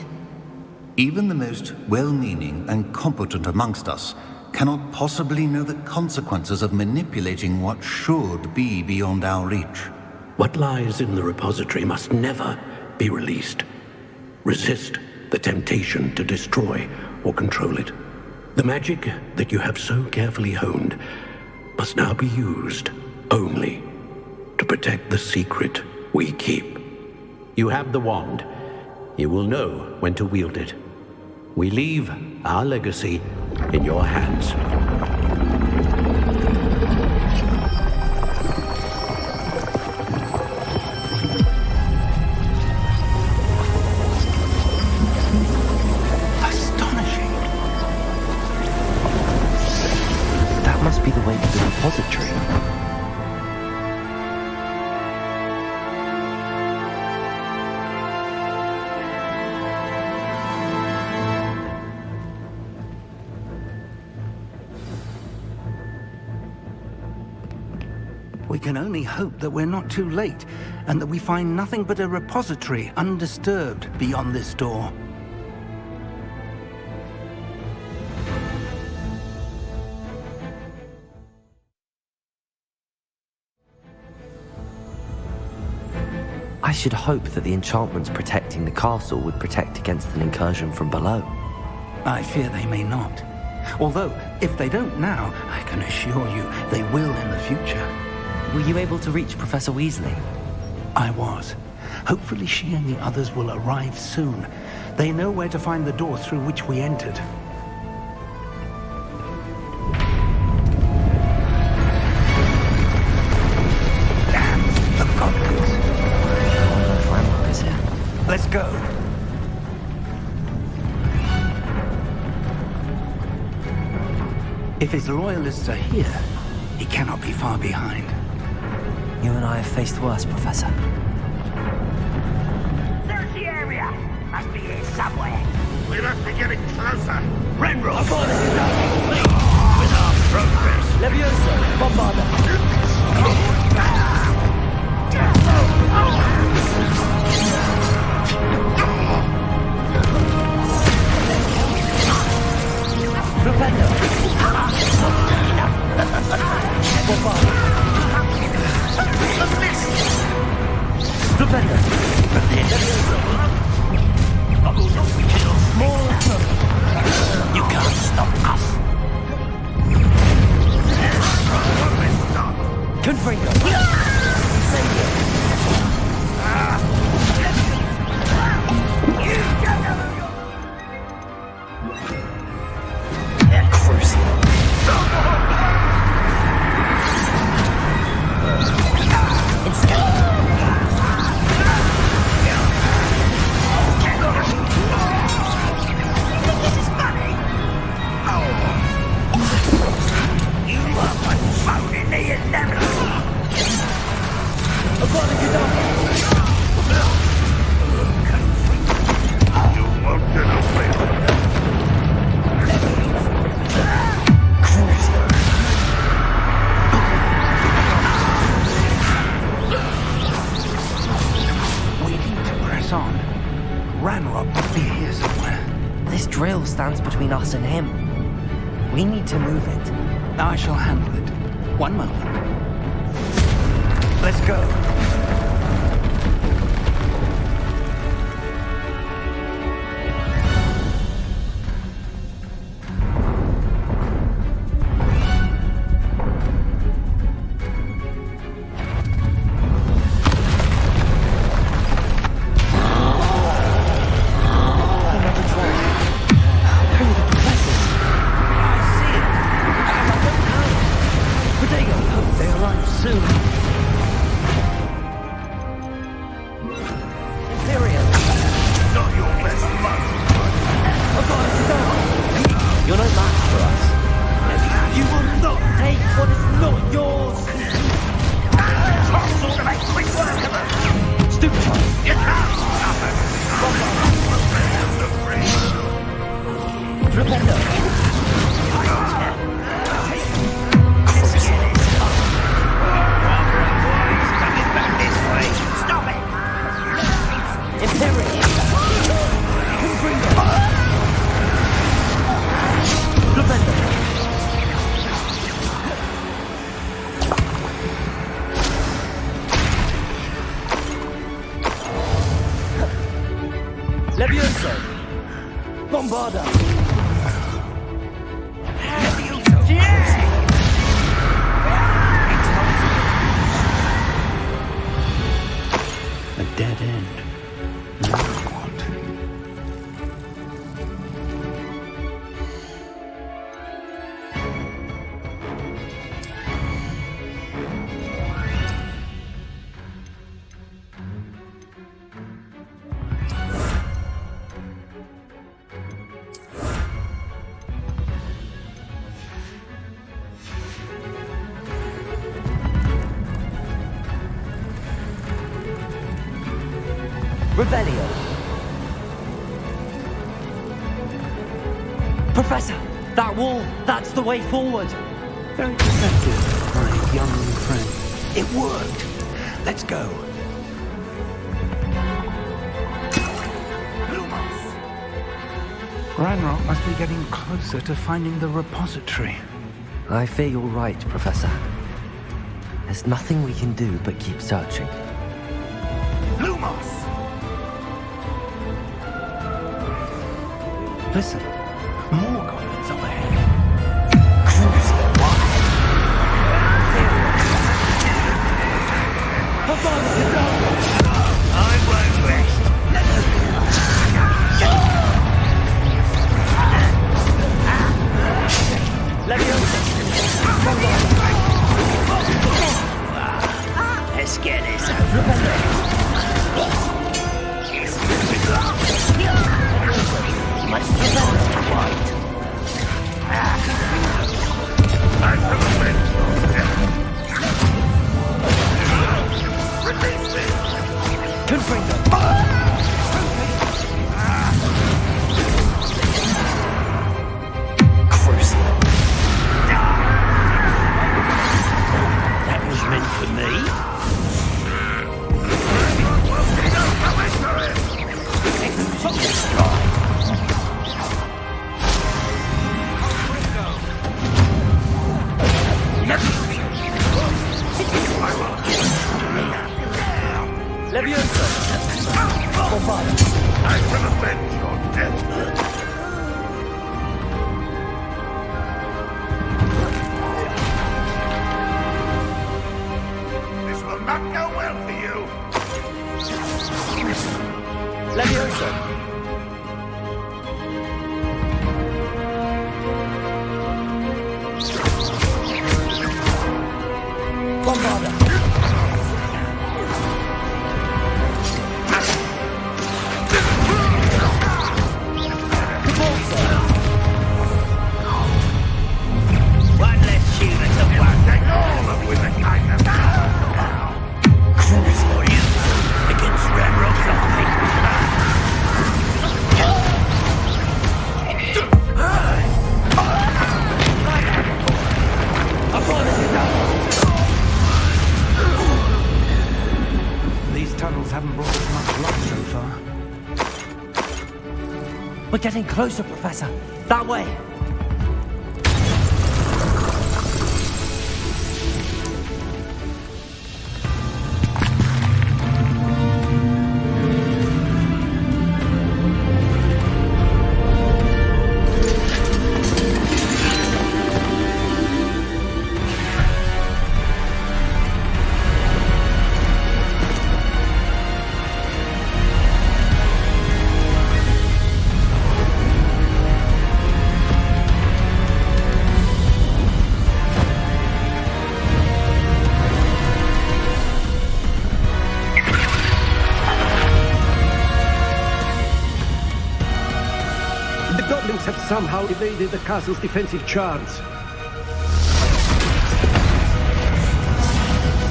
Even the most well-meaning and competent amongst us cannot possibly know the consequences of manipulating what should be beyond our reach. What lies in the repository must never be released. Resist the temptation to destroy or control it. The magic that you have so carefully honed must now be used only to protect the secret we keep. You have the wand. You will know when to wield it. We leave our legacy in your hands. Astonishing. That must be the way to the repository. We can only hope that we're not too late, and that we find nothing but a repository undisturbed beyond this door. I should hope that the enchantments protecting the castle would protect against an incursion from below. I fear they may not. Although, if they don't now, I can assure you they will in the future. Were you able to reach Professor Weasley? I was. Hopefully she and the others will arrive soon. They know where to find the door through which we entered. Damn the goblins. I wonder if Ranrock is here. Let's go. If his loyalists are here, he cannot be far behind. You and I have faced worse, Professor. Search the area! Must be here somewhere. We must be getting closer. Renrock! With our progress. Levioso, Bombarda. Propendo. Bombarda. Propendo. You can't stop us. Confringo. Incendio. This is funny. Oh. us and him. We need to move it. I shall handle it. One moment. Let's go. Revelio. Professor, that wall, that's the way forward. Very perceptive, my young friend. It worked. Let's go. Ranrock must be getting closer to finding the repository. I fear you're right, Professor. There's nothing we can do but keep searching. Lumos! Listen, more goblins up ahead. I won't rest. Let's get this over. Much white. That was meant for me. I shall avenge your death. This will not go well for you. Levioso. Bombarda. One less human to work. Take all of with a kindness. For you, against Ranrock's army. We're getting closer, Professor. That way. Have somehow evaded the castle's defensive charms.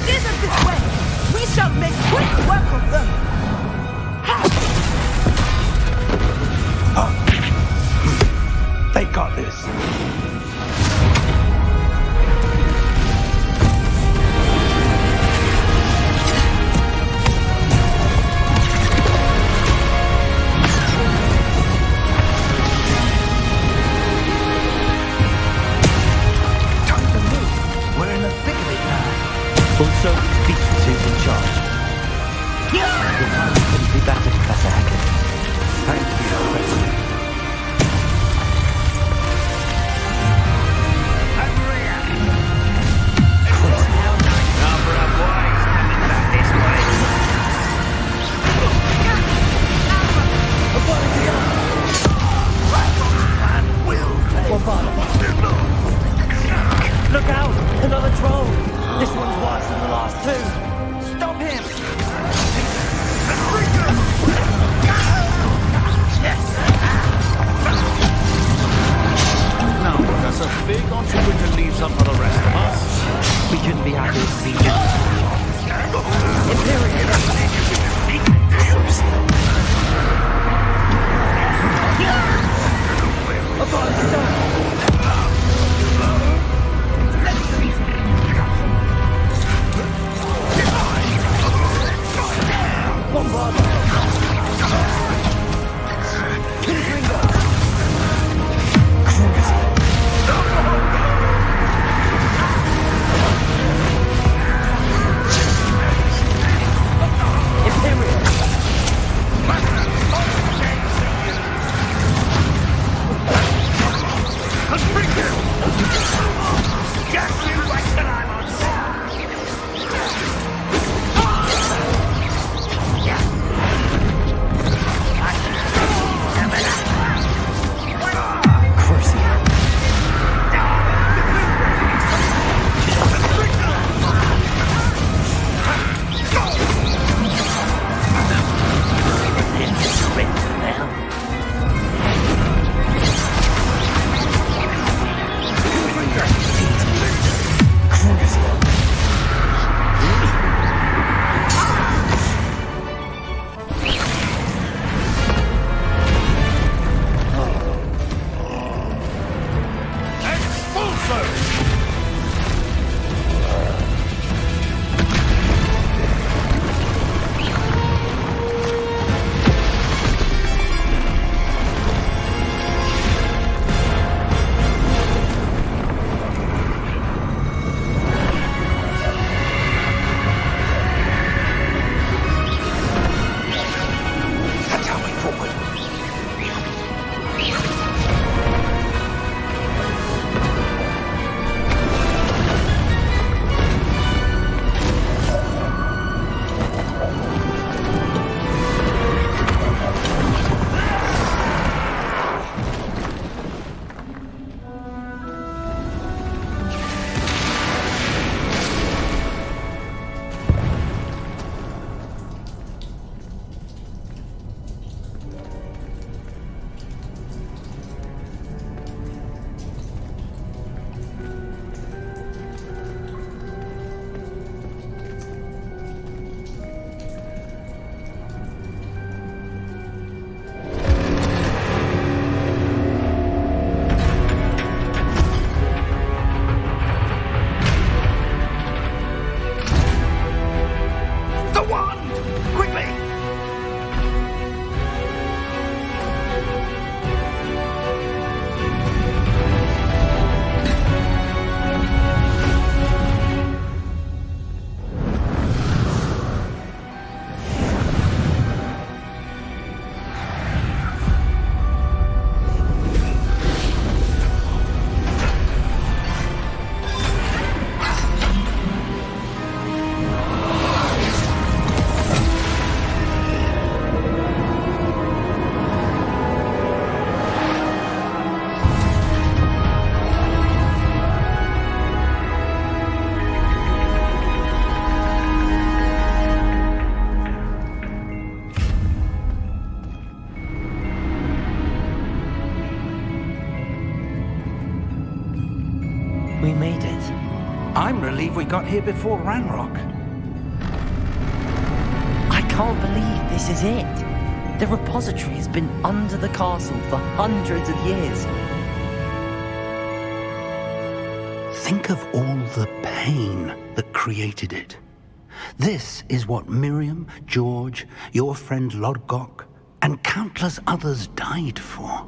Steer them this way! We shall make quick work of them! They got this. Also, Beatrice is in charge. Your plan couldn't be better, Professor Hackett. Thank you, Professor. Number of boys coming back this way. Look out! Another troll! This one's worse than the last two! Stop him! Now, Professor, big or too good to leave some for the rest of us? We couldn't be happy with Legion. We made it. I'm relieved we got here before Ranrock. I can't believe this is it. The repository has been under the castle for hundreds of years. Think of all the pain that created it. This is what Miriam, George, your friend Lodgok, and countless others died for.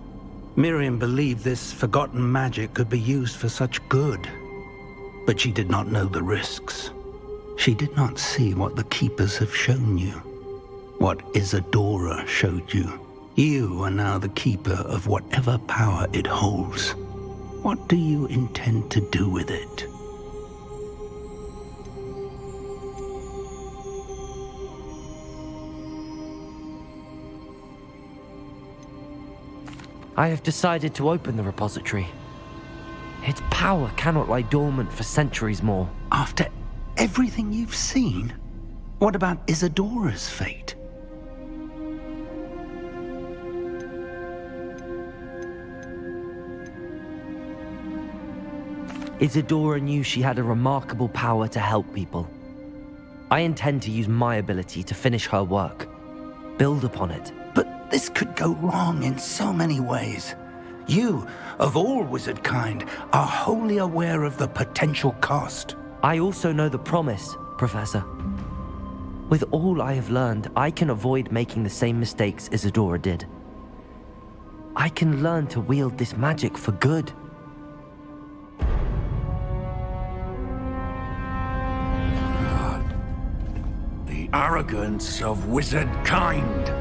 Miriam believed this forgotten magic could be used for such good. But she did not know the risks. She did not see what the Keepers have shown you. What Isadora showed you. You are now the Keeper of whatever power it holds. What do you intend to do with it? I have decided to open the repository. Its power cannot lie dormant for centuries more. After everything you've seen? What about Isadora's fate? Isadora knew she had a remarkable power to help people. I intend to use my ability to finish her work. Build upon it. But this could go wrong in so many ways. You, of all wizard kind, are wholly aware of the potential cost. I also know the promise, Professor. With all I have learned, I can avoid making the same mistakes Isadora did. I can learn to wield this magic for good. The arrogance of wizard kind.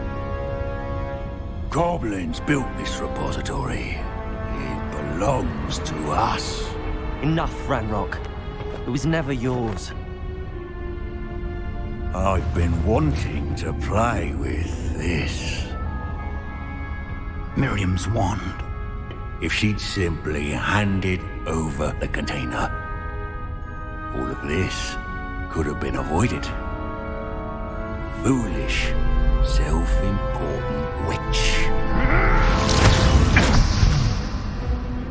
Goblins built this repository. It belongs to us. Enough, Ranrock. It was never yours. I've been wanting to play with this. Miriam's wand. If she'd simply handed over the container, all of this could have been avoided. Foolish, self-important witch.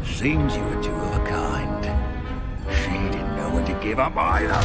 Seems you were two of a kind. She didn't know when to give up either.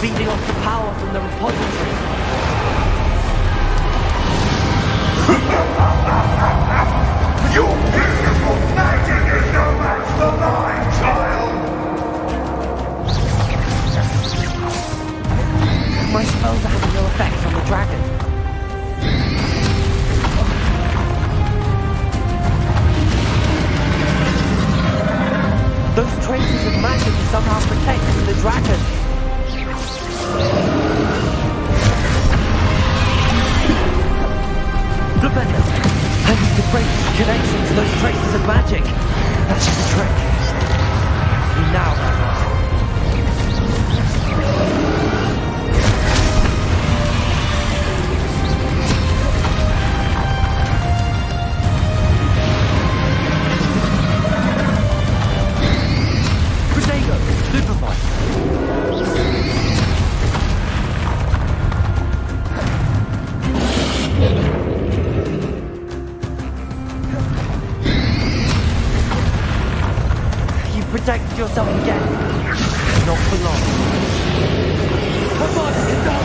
Feeding off the power from the repository. Your beautiful magic is no match for mine, child! My spells are having no effect on the dragon. Those traces of magic are somehow protecting the dragon. Rebecca, I need to break the connection to those traces of magic. That's the trick. You now have it. Protect yourself again. Not for long. Come on, get down.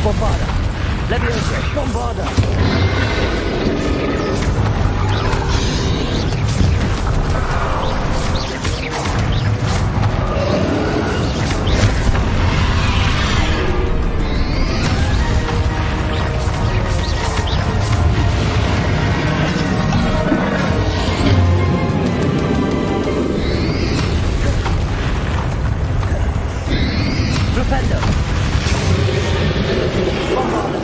Bombarda! Leviosa! Bombarda! Propello! Bombarda!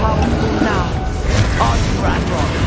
powerful now. Aren't you, Ranrock?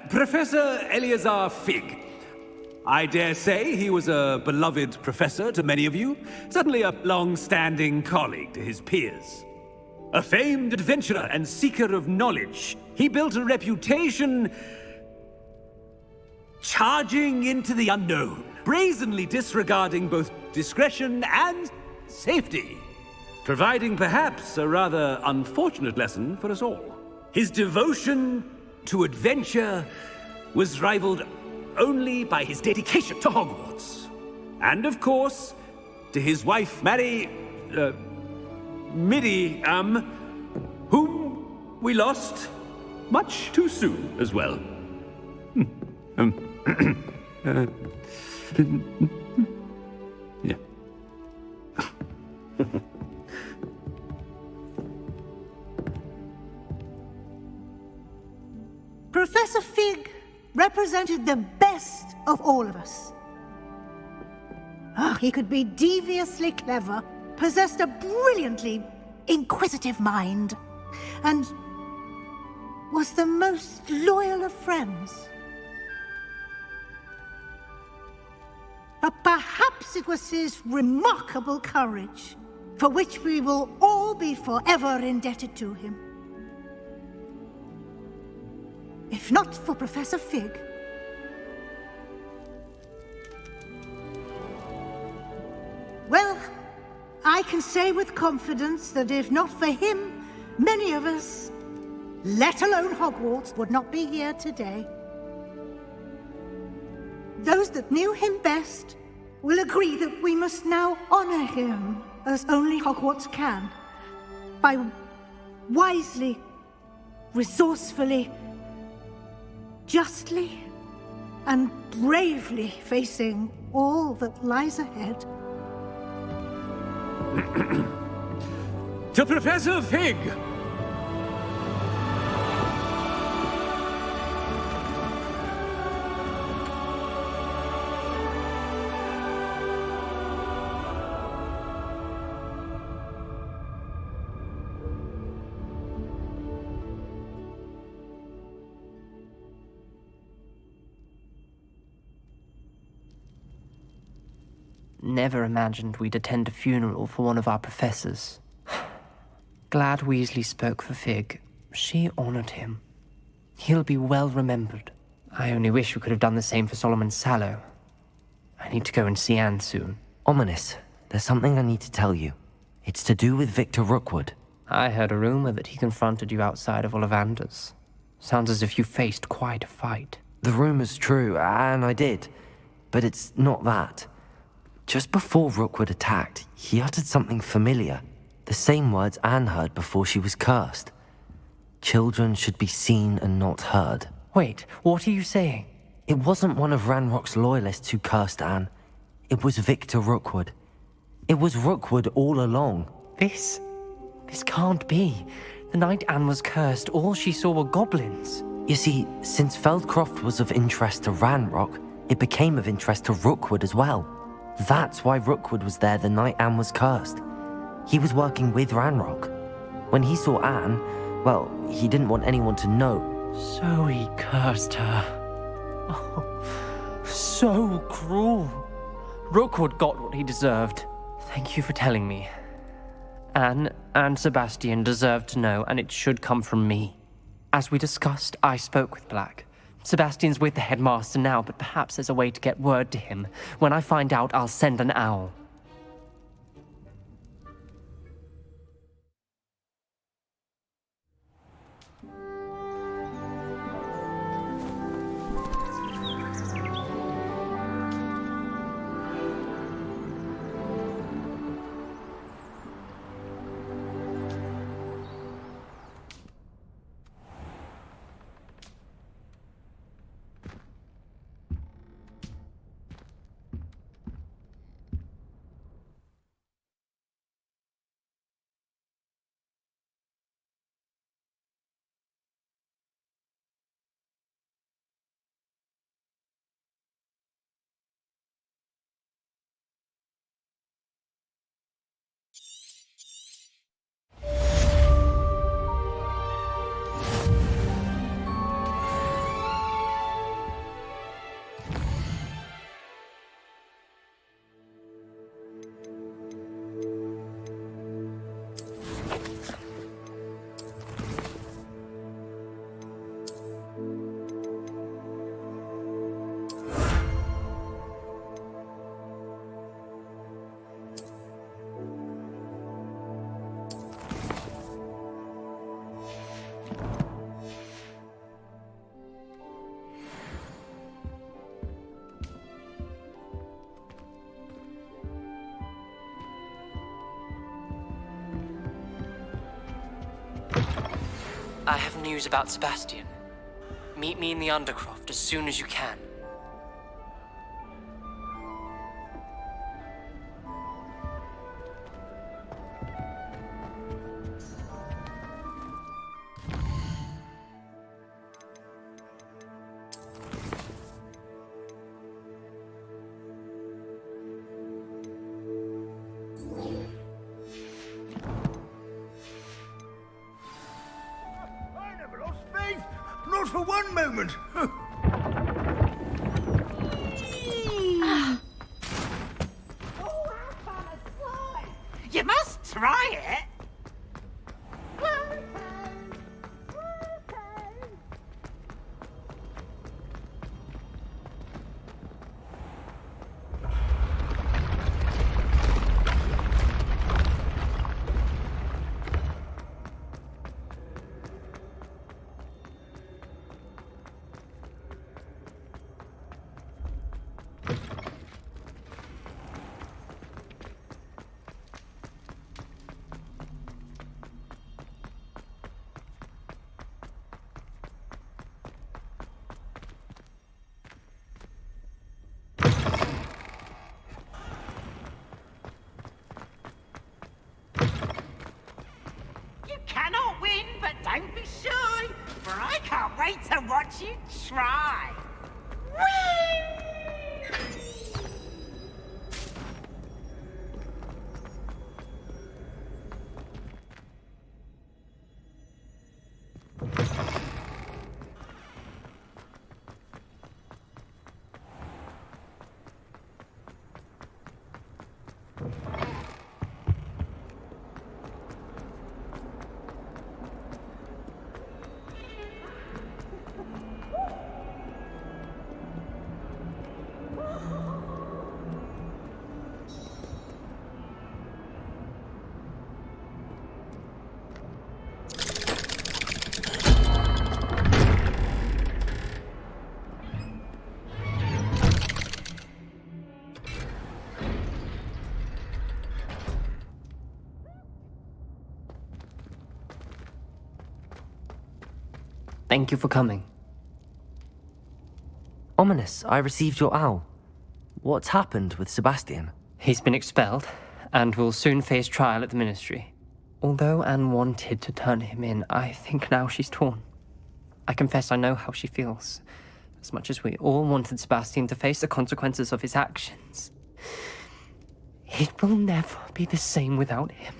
Professor Eleazar Fig. I dare say he was a beloved professor to many of you, certainly a long-standing colleague to his peers. A famed adventurer and seeker of knowledge, he built a reputation charging into the unknown, brazenly disregarding both discretion and safety, providing perhaps a rather unfortunate lesson for us all. His devotion to adventure was rivaled only by his dedication to Hogwarts. And of course, to his wife, Middy, whom we lost much too soon as well. Yeah. Professor Fig represented the best of all of us. He could be deviously clever, possessed a brilliantly inquisitive mind, and was the most loyal of friends. But perhaps it was his remarkable courage, for which we will all be forever indebted to him. If not for Professor Fig, well, I can say with confidence that if not for him, many of us, let alone Hogwarts, would not be here today. Those that knew him best will agree that we must now honor him as only Hogwarts can, by wisely, resourcefully, justly, and bravely facing all that lies ahead. To Professor Fig! Never imagined we'd attend a funeral for one of our professors. Glad Weasley spoke for Fig. She honored him. He'll be well remembered. I only wish we could have done the same for Solomon Sallow. I need to go and see Anne soon. Ominous, there's something I need to tell you. It's to do with Victor Rookwood. I heard a rumor that he confronted you outside of Ollivander's. Sounds as if you faced quite a fight. The rumor's true, and I did. But it's not that. Just before Rookwood attacked, he uttered something familiar. The same words Anne heard before she was cursed. Children should be seen and not heard. Wait, what are you saying? It wasn't one of Ranrock's loyalists who cursed Anne. It was Victor Rookwood. It was Rookwood all along. This can't be. The night Anne was cursed, all she saw were goblins. You see, since Feldcroft was of interest to Ranrock, it became of interest to Rookwood as well. That's why Rookwood was there the night Anne was cursed. He was working with Ranrock. When he saw Anne, well, he didn't want anyone to know. So he cursed her. Oh, so cruel. Rookwood got what he deserved. Thank you for telling me. Anne and Sebastian deserve to know, and it should come from me. As we discussed, I spoke with Black. Sebastian's with the headmaster now, but perhaps there's a way to get word to him. When I find out, I'll send an owl. I have news about Sebastian. Meet me in the Undercroft as soon as you can. Not for one moment! You must try it. Cannot win, but don't be shy, for I can't wait to watch you try. Thank you for coming. Ominous, I received your owl. What's happened with Sebastian? He's been expelled, and will soon face trial at the Ministry. Although Anne wanted to turn him in, I think now she's torn. I confess I know how she feels. As much as we all wanted Sebastian to face the consequences of his actions. It will never be the same without him.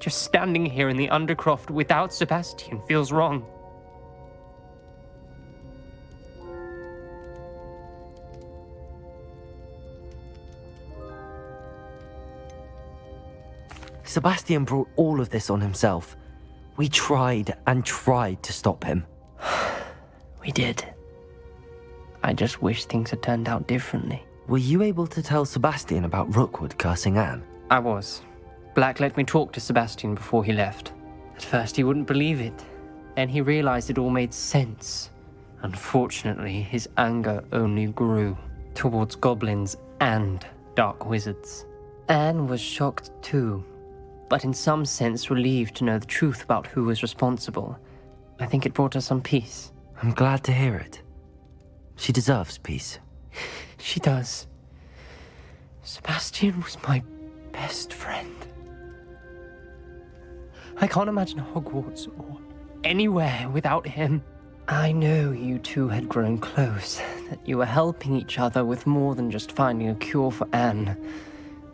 Just standing here in the Undercroft without Sebastian feels wrong. Sebastian brought all of this on himself. We tried and tried to stop him. We did. I just wish things had turned out differently. Were you able to tell Sebastian about Rookwood cursing Anne? I was. Black let me talk to Sebastian before he left. At first he wouldn't believe it. Then he realized it all made sense. Unfortunately, his anger only grew towards goblins and dark wizards. Anne was shocked too, but in some sense relieved to know the truth about who was responsible. I think it brought her some peace. I'm glad to hear it. She deserves peace. She does. Sebastian was my best friend. I can't imagine Hogwarts or anywhere without him. I know you two had grown close, that you were helping each other with more than just finding a cure for Anne.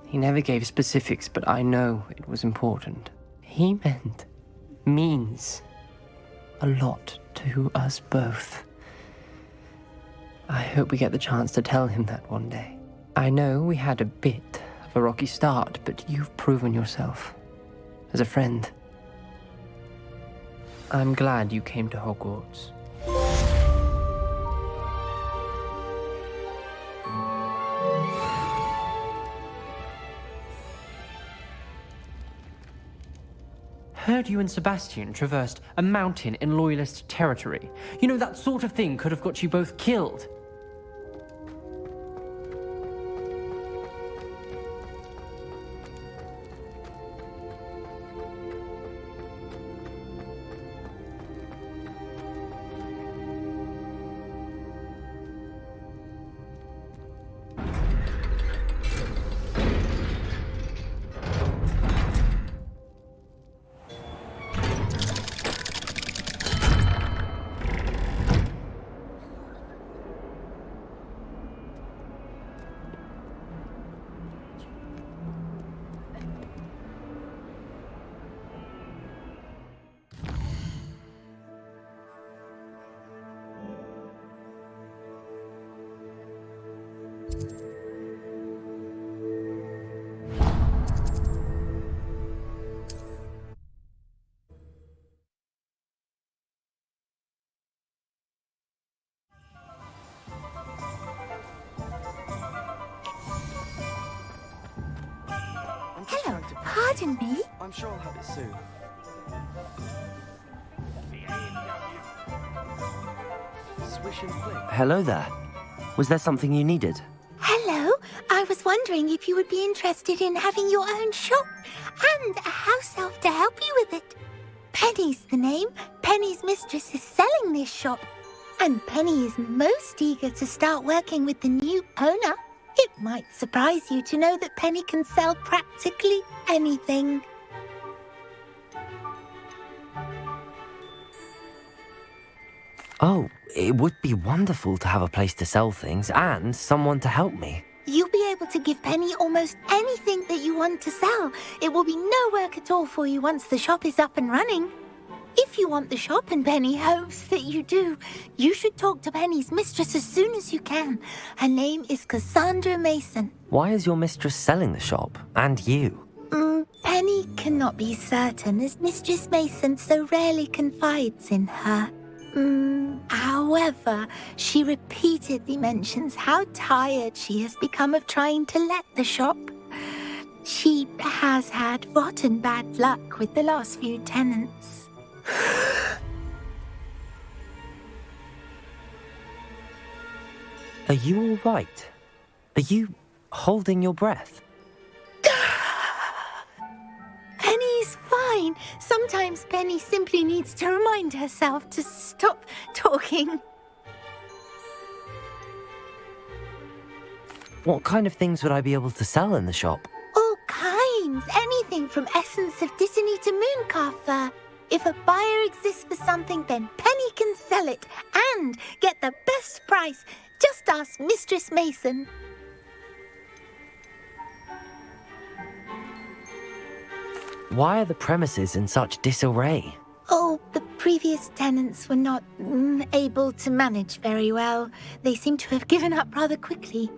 He never gave specifics, but I know it was important. He means a lot to us both. I hope we get the chance to tell him that one day. I know we had a bit of a rocky start, but you've proven yourself as a friend. I'm glad you came to Hogwarts. Heard you and Sebastian traversed a mountain in Loyalist territory. You know, that sort of thing could have got you both killed. Hello, pardon me. I'm sure I'll have it soon. Swish and flick. Hello there. Was there something you needed? Hello, I was wondering if you would be interested in having your own shop and a house elf to help you with it. Penny's the name. Penny's mistress is selling this shop, and Penny is most eager to start working with the new owner. It might surprise you to know that Penny can sell practically anything. Oh, it would be wonderful to have a place to sell things and someone to help me. You'll be able to give Penny almost anything that you want to sell. It will be no work at all for you once the shop is up and running. If you want the shop, and Penny hopes that you do, you should talk to Penny's mistress as soon as you can. Her name is Cassandra Mason. Why is your mistress selling the shop? And you? Penny cannot be certain, as Mistress Mason so rarely confides in her. However, she repeatedly mentions how tired she has become of trying to let the shop. She has had rotten bad luck with the last few tenants. Are you all right? Are you holding your breath? Penny's fine. Sometimes Penny simply needs to remind herself to stop talking. What kind of things would I be able to sell in the shop? All kinds. Anything from essence of Disney to mooncar fur. If a buyer exists for something, then Penny can sell it and get the best price. Just ask Mistress Mason. Why are the premises in such disarray? Oh, the previous tenants were not able to manage very well. They seem to have given up rather quickly.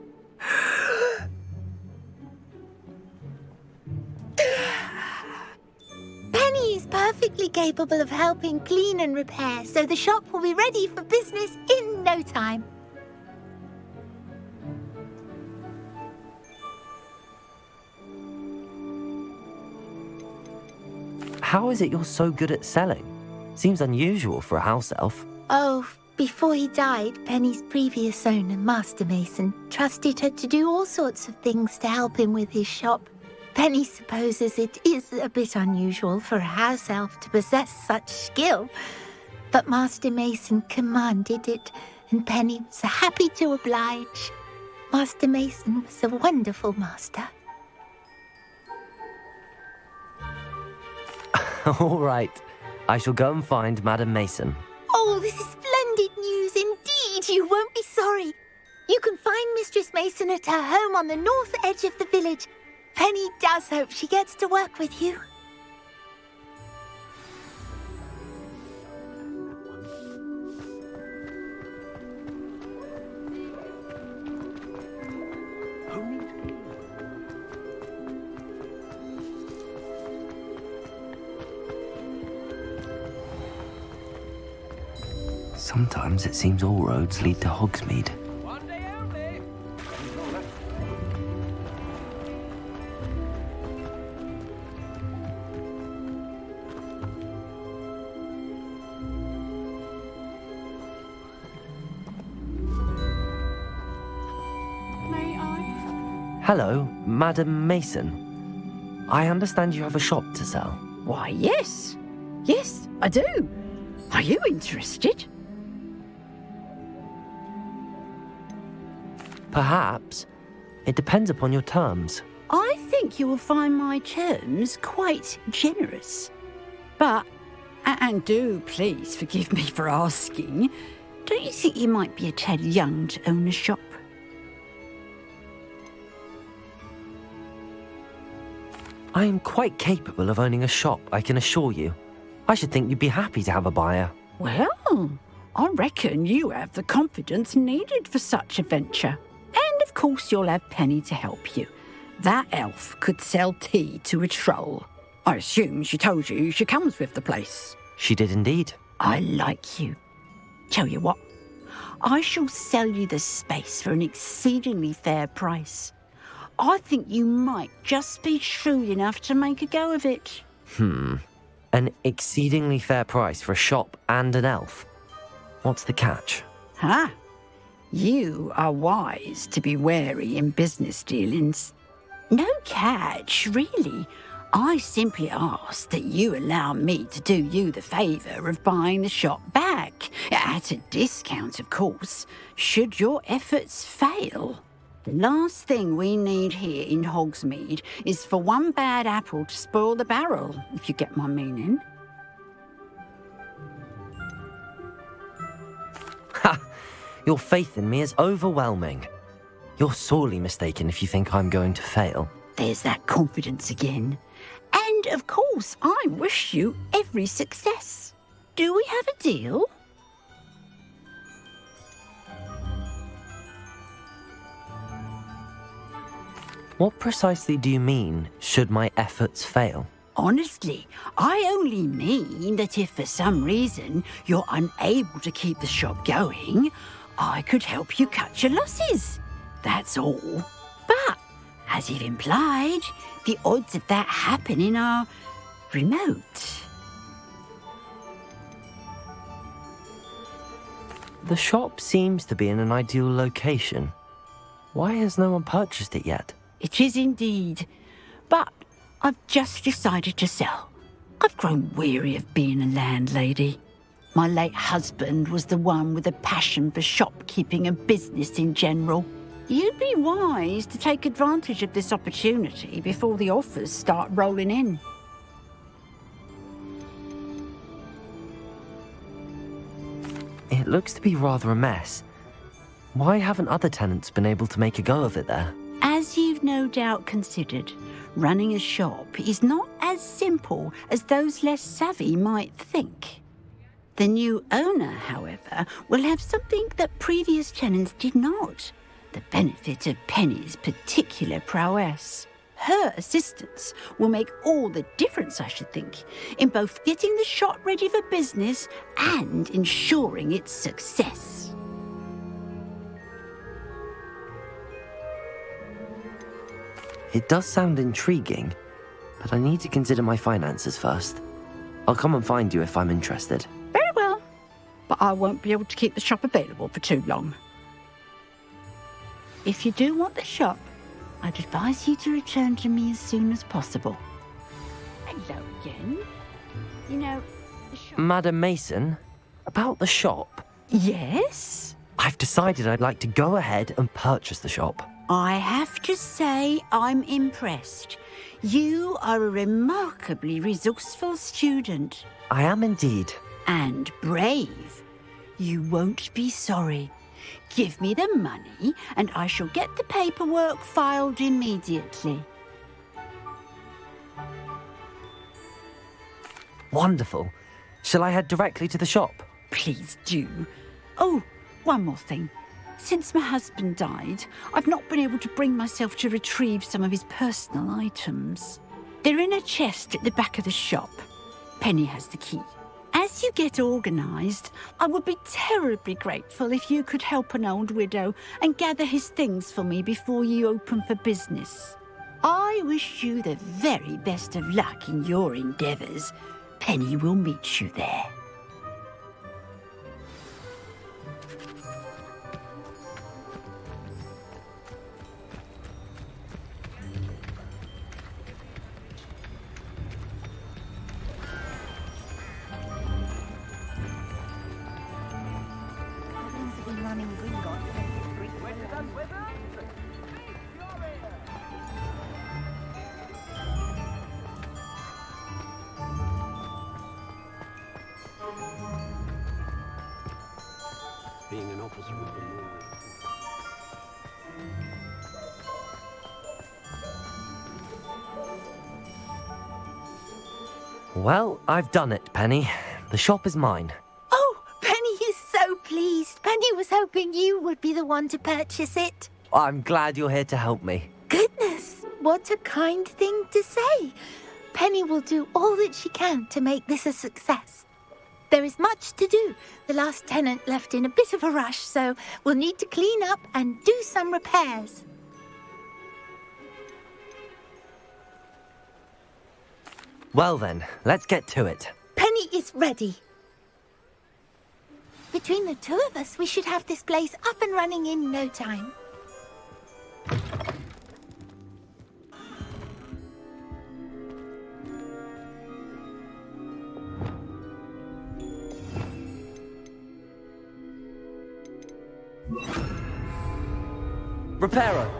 Penny is perfectly capable of helping clean and repair, so the shop will be ready for business in no time. How is it you're so good at selling? Seems unusual for a house elf. Oh, before he died, Penny's previous owner, Master Mason, trusted her to do all sorts of things to help him with his shop. Penny supposes it is a bit unusual for a house elf to possess such skill, but Master Mason commanded it, and Penny was happy to oblige. Master Mason was a wonderful master. All right. I shall go and find Madam Mason. Oh, this is splendid news indeed. You won't be sorry. You can find Mistress Mason at her home on the north edge of the village. Penny does hope she gets to work with you. Sometimes it seems all roads lead to Hogsmeade. May I? Hello, Madam Mason. I understand you have a shop to sell. Why, yes. Yes, I do. Are you interested? Perhaps. It depends upon your terms. I think you will find my terms quite generous. But, and do please forgive me for asking, don't you think you might be a tad young to own a shop? I am quite capable of owning a shop, I can assure you. I should think you'd be happy to have a buyer. Well, I reckon you have the confidence needed for such a venture. And of Of course you'll have Penny to help you. That elf could sell tea to a troll. I assume she told you she comes with the place. She did indeed. I like you. Tell you what, I shall sell you the space for an exceedingly fair price. I think you might just be shrewd enough to make a go of it. An exceedingly fair price for a shop and an elf. What's the catch? Huh? You are wise to be wary in business dealings. No catch, really. I simply ask that you allow me to do you the favour of buying the shop back, at a discount, of course, should your efforts fail. The last thing we need here in Hogsmeade is for one bad apple to spoil the barrel, if you get my meaning. Ha! Your faith in me is overwhelming. You're sorely mistaken if you think I'm going to fail. There's that confidence again. And, of course, I wish you every success. Do we have a deal? What precisely do you mean, should my efforts fail? Honestly, I only mean that if for some reason you're unable to keep the shop going, I could help you cut your losses. That's all. But, as you've implied, the odds of that happening are remote. The shop seems to be in an ideal location. Why has no one purchased it yet? It is indeed. But I've just decided to sell. I've grown weary of being a landlady. My late husband was the one with a passion for shopkeeping and business in general. You'd be wise to take advantage of this opportunity before the offers start rolling in. It looks to be rather a mess. Why haven't other tenants been able to make a go of it there? As you've no doubt considered, running a shop is not as simple as those less savvy might think. The new owner, however, will have something that previous tenants did not. The benefit of Penny's particular prowess. Her assistance will make all the difference, I should think, in both getting the shop ready for business and ensuring its success. It does sound intriguing, but I need to consider my finances first. I'll come and find you if I'm interested. Very well, but I won't be able to keep the shop available for too long. If you do want the shop, I'd advise you to return to me as soon as possible. Hello again. You know, the shop... Madam Mason, about the shop. Yes? I've decided I'd like to go ahead and purchase the shop. I have to say I'm impressed. You are a remarkably resourceful student. I am indeed. And brave. You won't be sorry. Give me the money and I shall get the paperwork filed immediately. Wonderful. Shall I head directly to the shop? Please do. Oh, one more thing. Since my husband died, I've not been able to bring myself to retrieve some of his personal items. They're in a chest at the back of the shop. Penny has the key. As you get organised, I would be terribly grateful if you could help an old widow and gather his things for me before you open for business. I wish you the very best of luck in your endeavours. Penny will meet you there. Being an officer of the law. Well, I've done it, Penny. The shop is mine. Oh, Penny is so pleased. Penny was hoping you would be the one to purchase it. I'm glad you're here to help me. Goodness, what a kind thing to say. Penny will do all that she can to make this a success. There is much to do. The last tenant left in a bit of a rush, so we'll need to clean up and do some repairs. Well then, let's get to it. Penny is ready. Between the two of us, we should have this place up and running in no time. Reparo.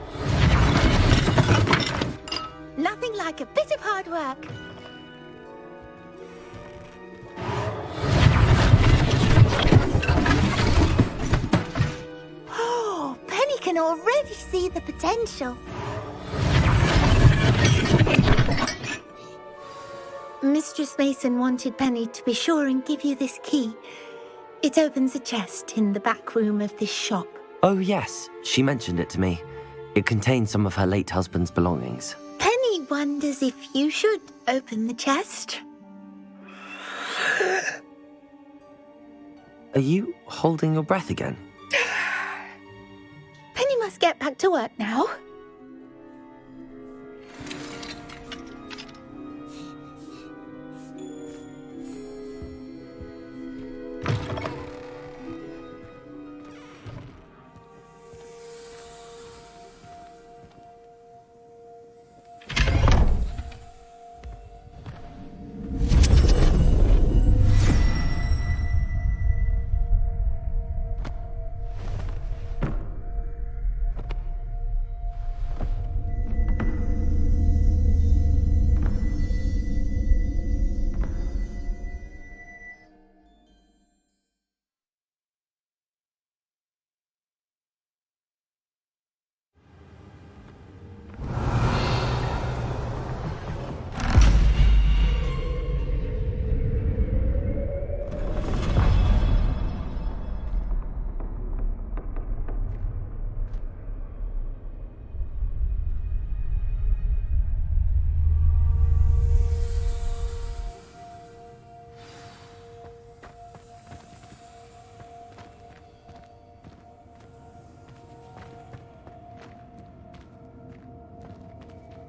Nothing like a bit of hard work. Oh, Penny can already see the potential. Mistress Mason wanted Penny to be sure and give you this key. It opens a chest in the back room of this shop. Oh yes, she mentioned it to me. It contains some of her late husband's belongings. Penny wonders if you should open the chest. Are you holding your breath again? Penny must get back to work now.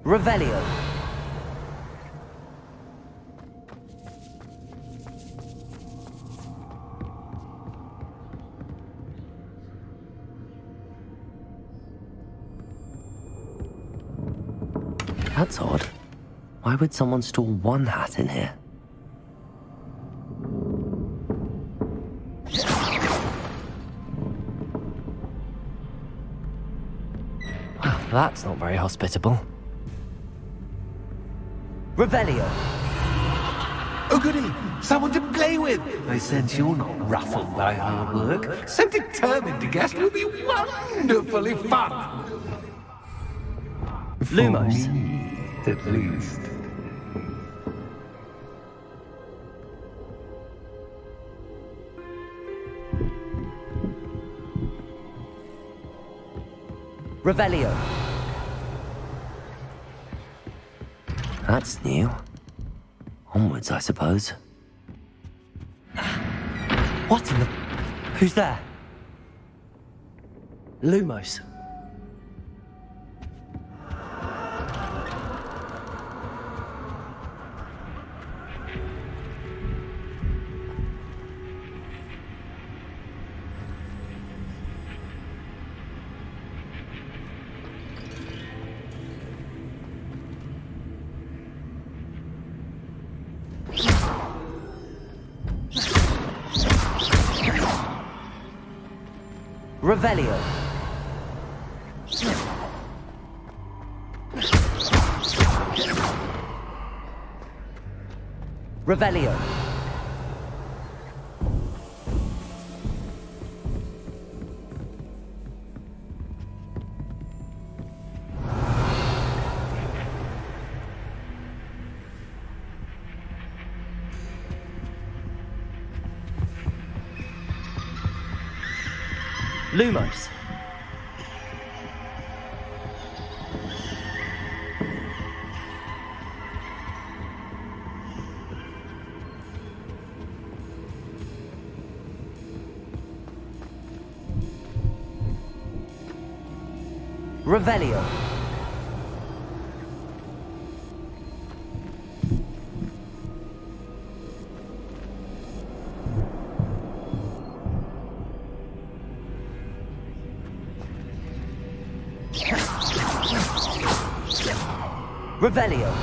Revelio. That's odd. Why would someone store one hat in here? Well, that's not very hospitable. Revelio. Oh, goody! Someone to play with! I sense you're not ruffled by hard work. So determined to guest will be wonderfully fun! Lumos. For me, at least. Revelio. That's new. Onwards, I suppose. What in the... Who's there? Lumos. Revelio. Revelio. Lumos. Revelio. Revelio.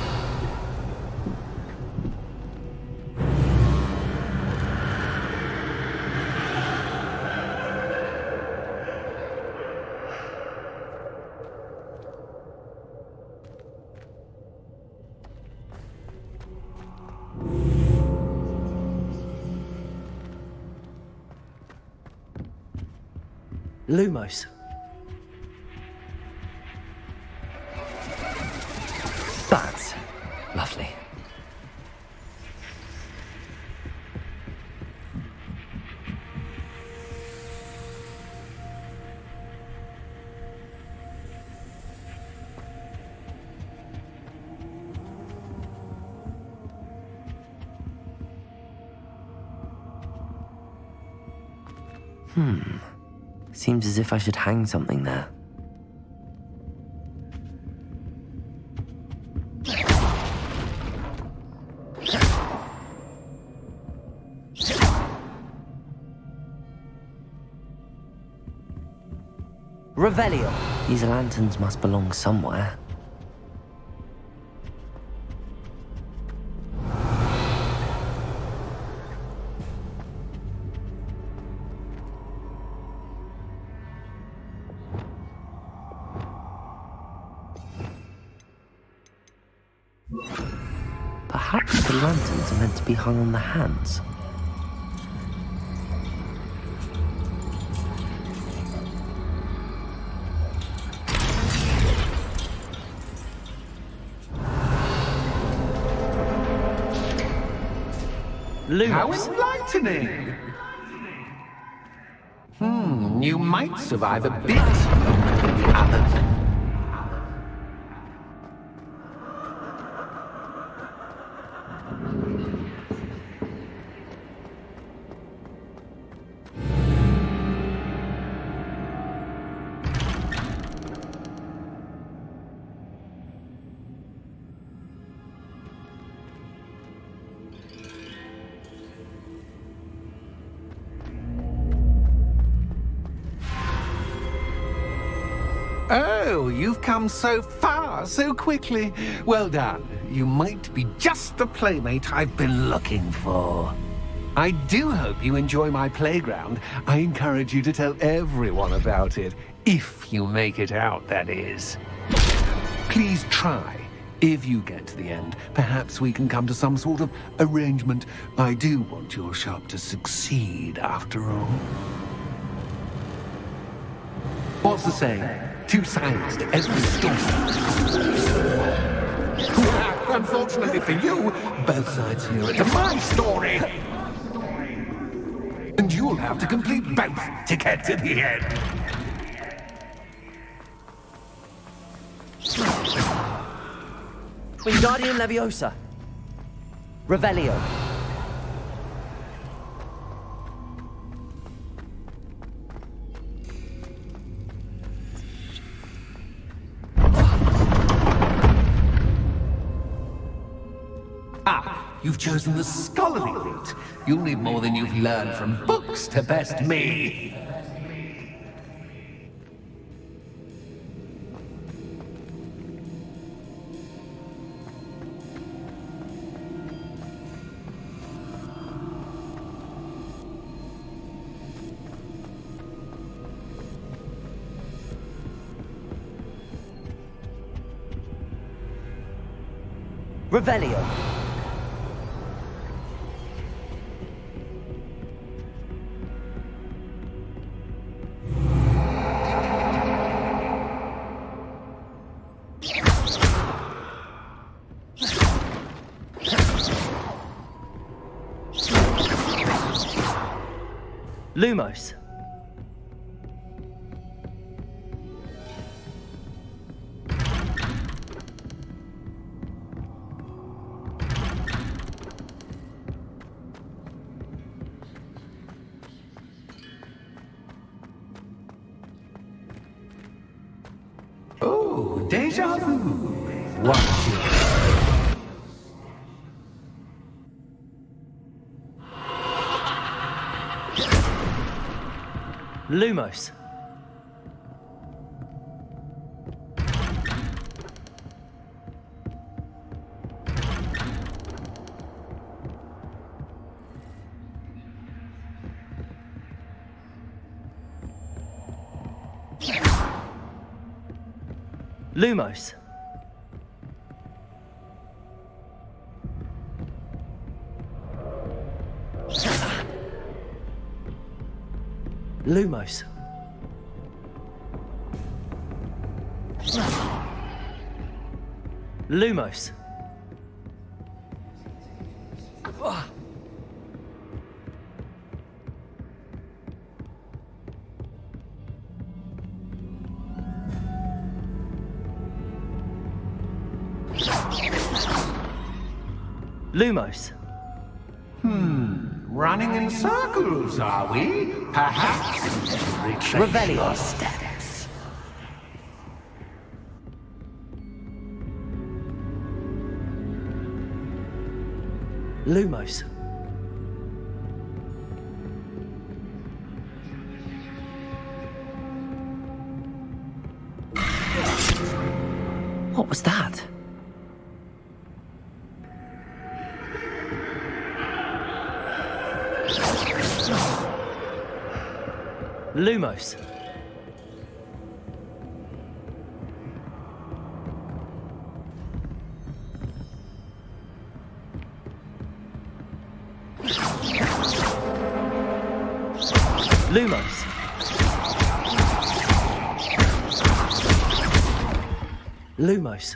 Lumos. That's lovely. Seems as if I should hang something there. Revelio. These lanterns must belong somewhere. Perhaps the lanterns are meant to be hung on the hands. How enlightening! You might survive a bit longer than the others. Oh, you've come so far, so quickly. Well done. You might be just the playmate I've been looking for. I do hope you enjoy my playground. I encourage you to tell everyone about it. If you make it out, that is. Please try. If you get to the end, perhaps we can come to some sort of arrangement. I do want your shop to succeed, after all. What's the saying? Two sides to every story. Unfortunately for you, both sides here are to my story. And you'll have to complete both to get to the end. Wingardium Leviosa. Revelio. You've chosen the scholarly route. You'll need more than you've learned from books to best me. Revelio. Lumos. Oh, deja vu. Watch it. Lumos. Lumos. Lumos. Lumos. Lumos. Running in circles, are we? Perhaps retrace your steps. Lumos. What was that? Lumos. Lumos. Lumos.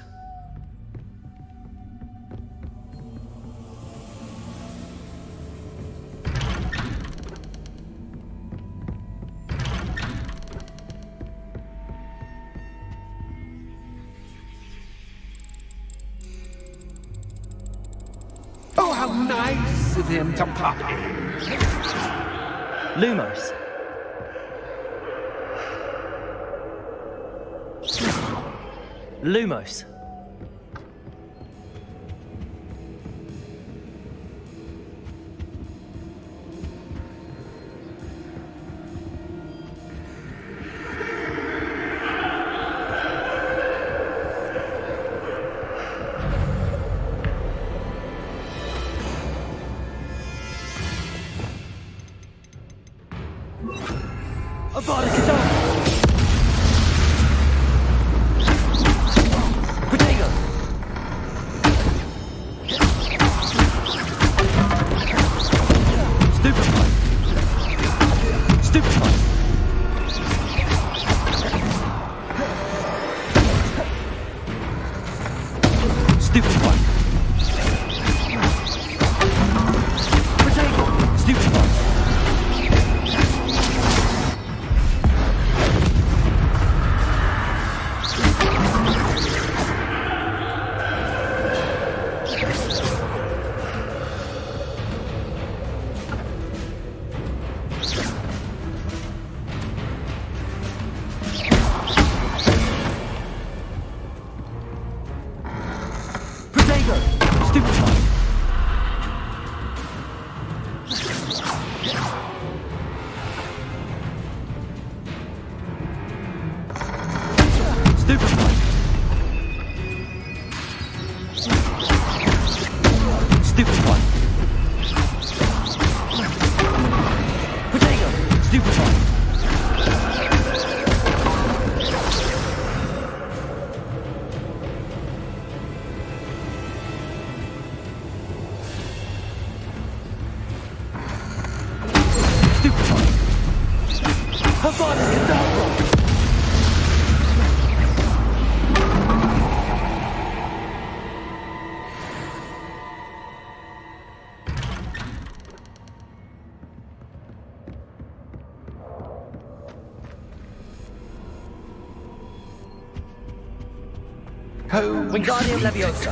Oh, how nice of him to pop in. Lumos. Lumos. Wingardium Leviosa.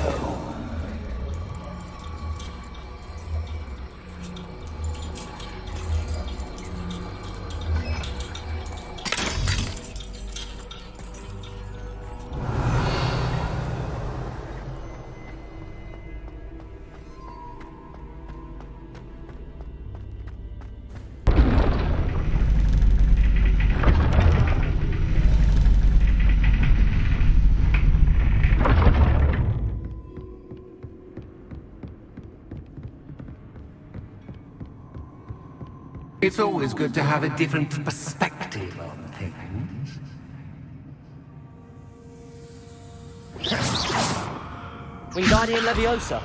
It's always good to have a different perspective on things. Wingardium Leviosa.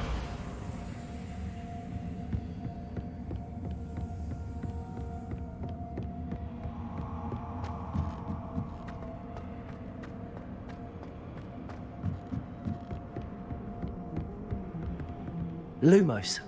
Lumos.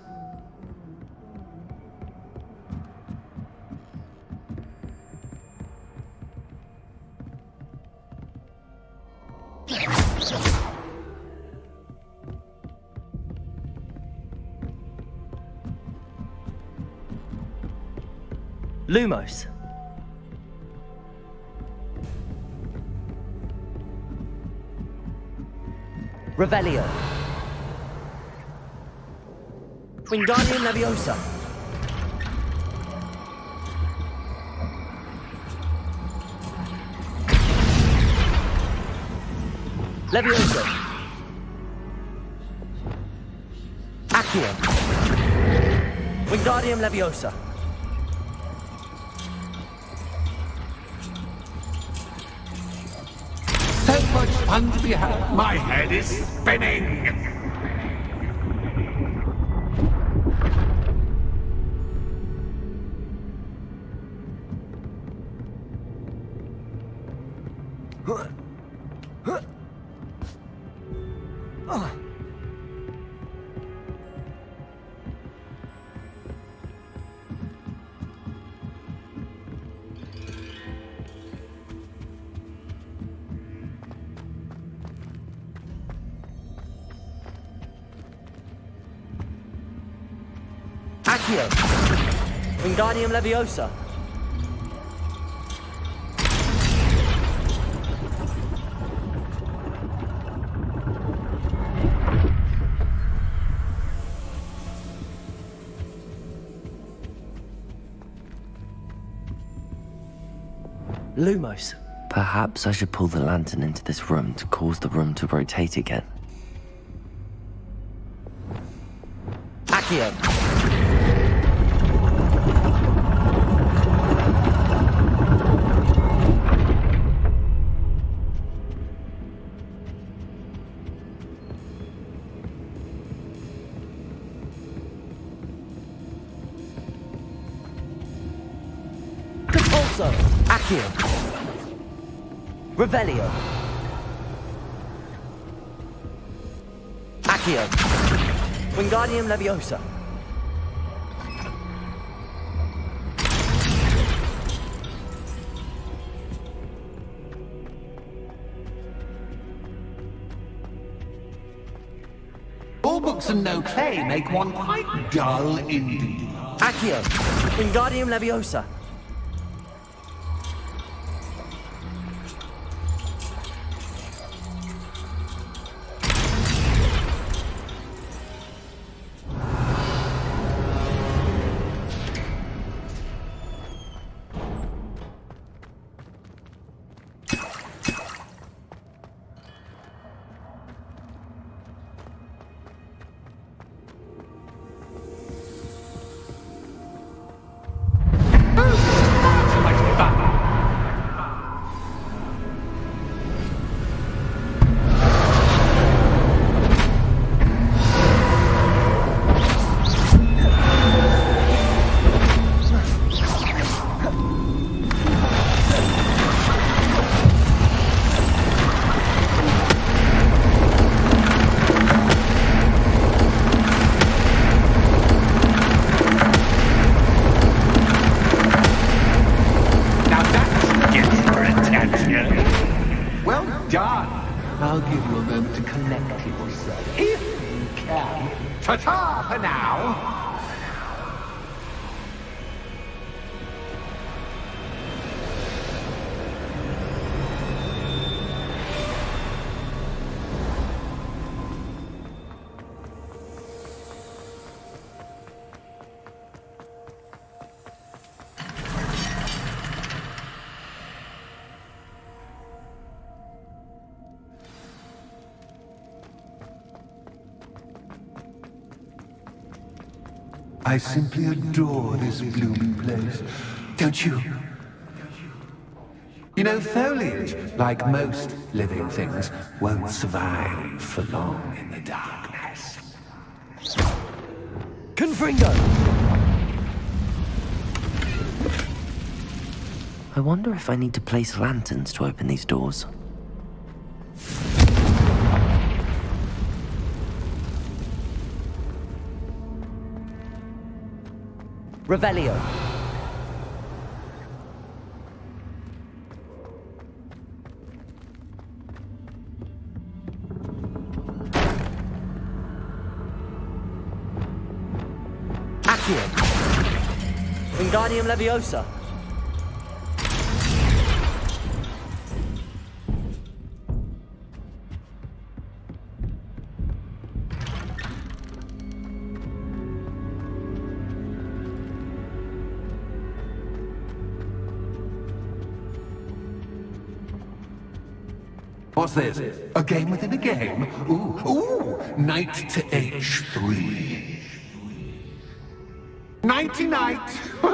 Lumos. Revelio. Wingardium Leviosa. Leviosa. Accio. Wingardium Leviosa. So much fun to be had. My head is spinning. Accio. Wingardium Leviosa. Lumos. Perhaps I should pull the lantern into this room to cause the room to rotate again. Accio. Compulso. Accio. Revelio. Accio. Wingardium Leviosa. All books and no play make one quite dull indeed. Accio. Wingardium Leviosa. I'll give you a moment to collect yourself, if you can. Ta-ta for now! I simply adore this blooming place. Don't you? You know, foliage, like most living things, won't survive for long in the darkness. Confringo! I wonder if I need to place lanterns to open these doors. Revelio. Accio. Wingardium Leviosa. What's this? A game within a game? Ooh, knight to H3. Nighty-night! For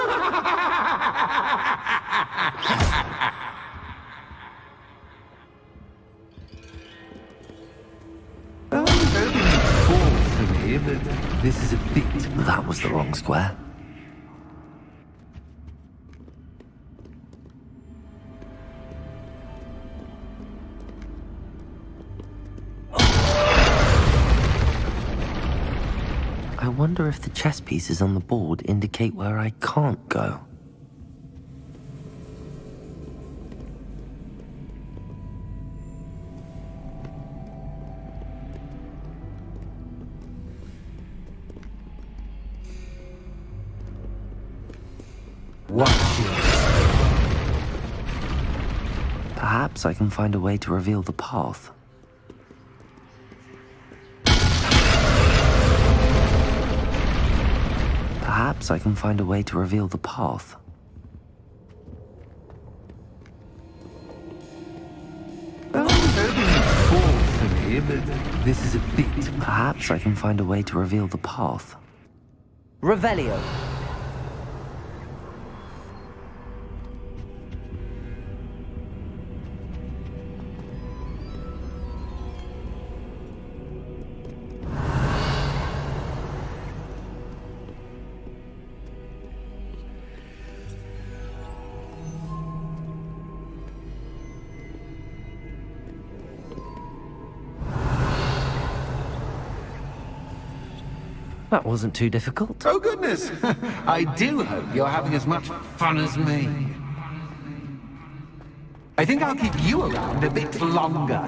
me, but this is a bit... That was the wrong square. I wonder if the chess pieces on the board indicate where I can't go. Perhaps I can find a way to reveal the path. Perhaps I can find a way to reveal the path. For me, but this is a bit... Perhaps I can find a way to reveal the path. Revelio. That wasn't too difficult. Oh, goodness! I do hope you're having as much fun as me. I think I'll keep you around a bit longer.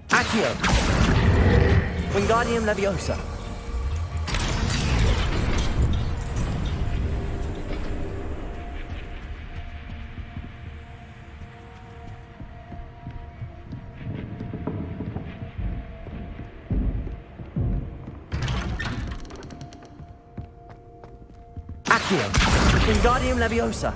Accio. Wingardium Leviosa. Accio. Wingardium Leviosa.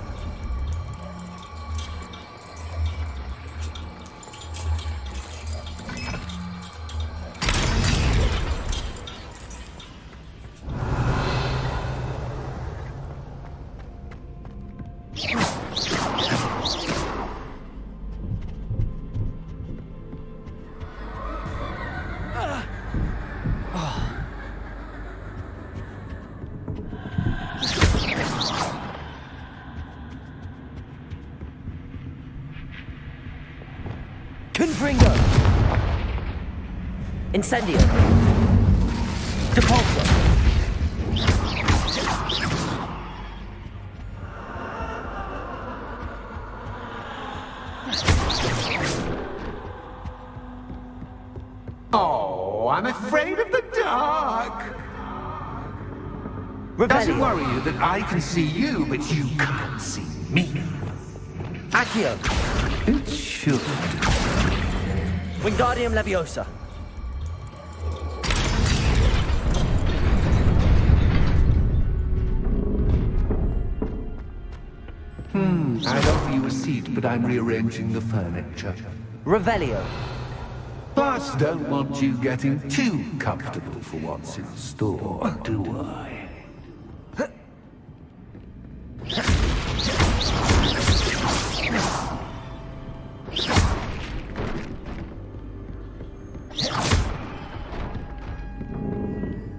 Confringo. Incendio. Depulso. Oh, I'm afraid of the dark. Doesn't worry you that I can see you, but you can't see me. Accio. It should. Wingardium Leviosa. I'd offer you a seat, but I'm rearranging the furniture. Revelio. Plus, don't want you getting too comfortable for what's in store, do I?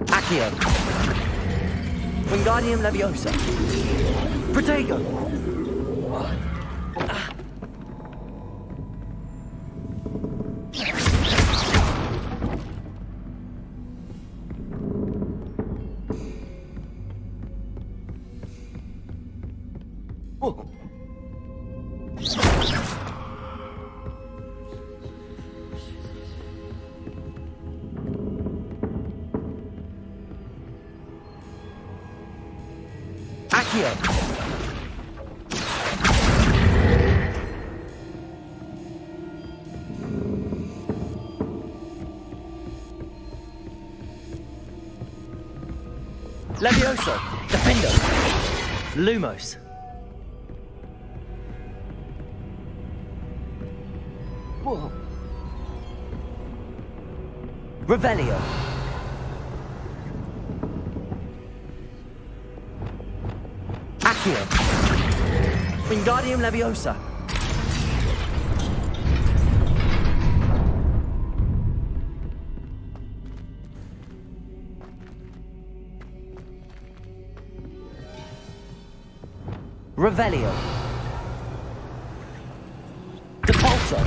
Accio. Wingardium Leviosa. Protego. Accio. Levioso. Defendo. Lumos. Whoa. Revelio. Accio. Wingardium Leviosa. Revelio. Depulso.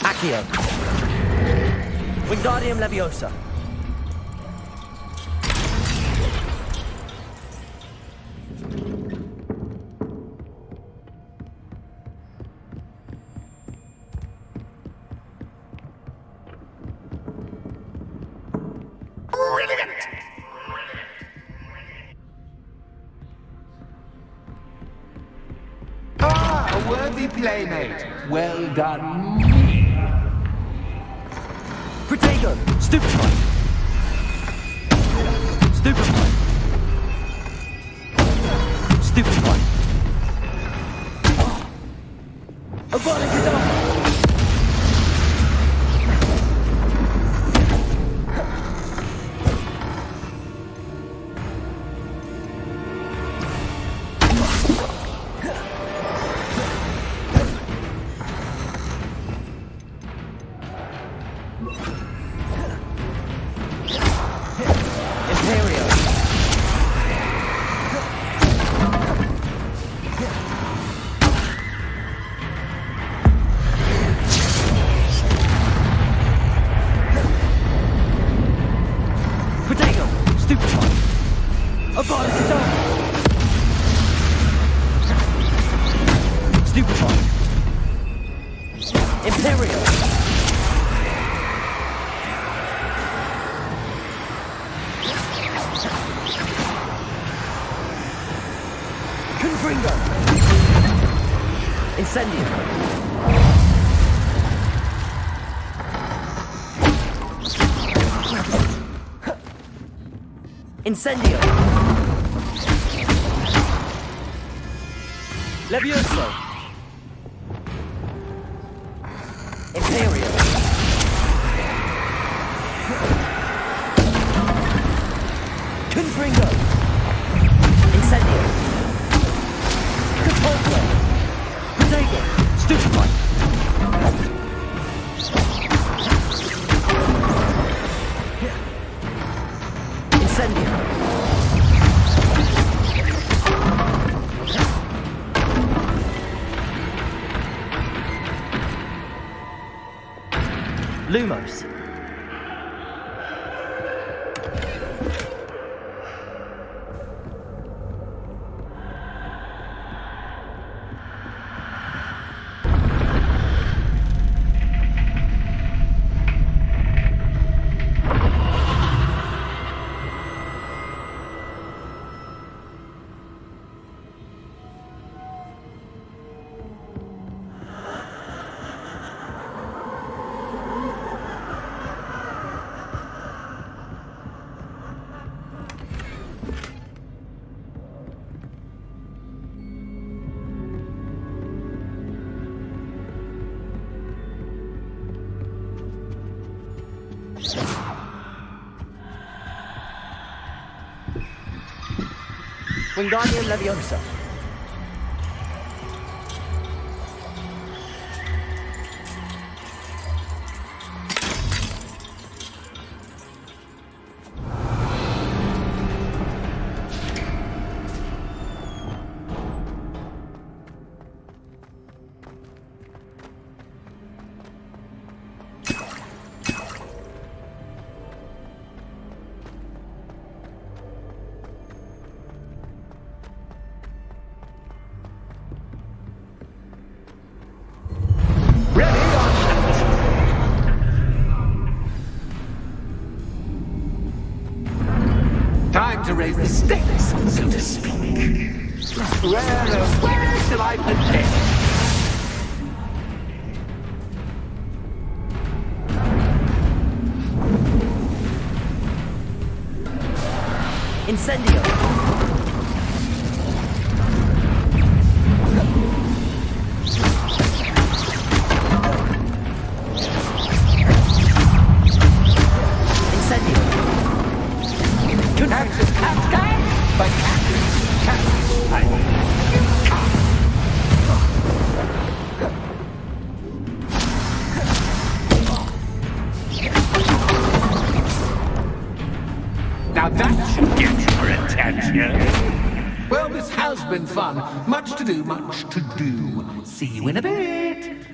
Accio. Wingardium Leviosa. Brilliant! Ah, a worthy playmate. Well done. Protego. Stupefy. Stupefy. Stupefy. Avalanche Software. Incendio. Levioso. Imperial. Confringo. Incendio. Capulso. Protego. Stupefy. Incendio. Lumos. Wingardium Leviosa. Time to raise the stakes, so to speak. Where shall I begin? Incendio. Now that should get your attention. Well, this has been fun. Much to do, much to do. See you in a bit.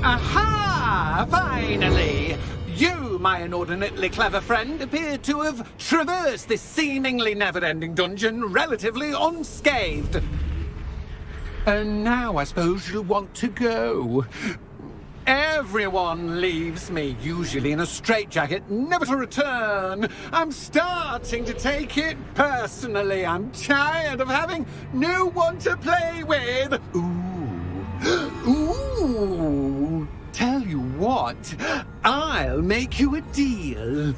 Aha! Finally! You, my inordinately clever friend, appear to have traversed this seemingly never-ending dungeon relatively unscathed. And now I suppose you'll want to go. Everyone leaves me, usually in a straitjacket, never to return. I'm starting to take it personally. I'm tired of having no one to play with. Ooh, tell you what, I'll make you a deal.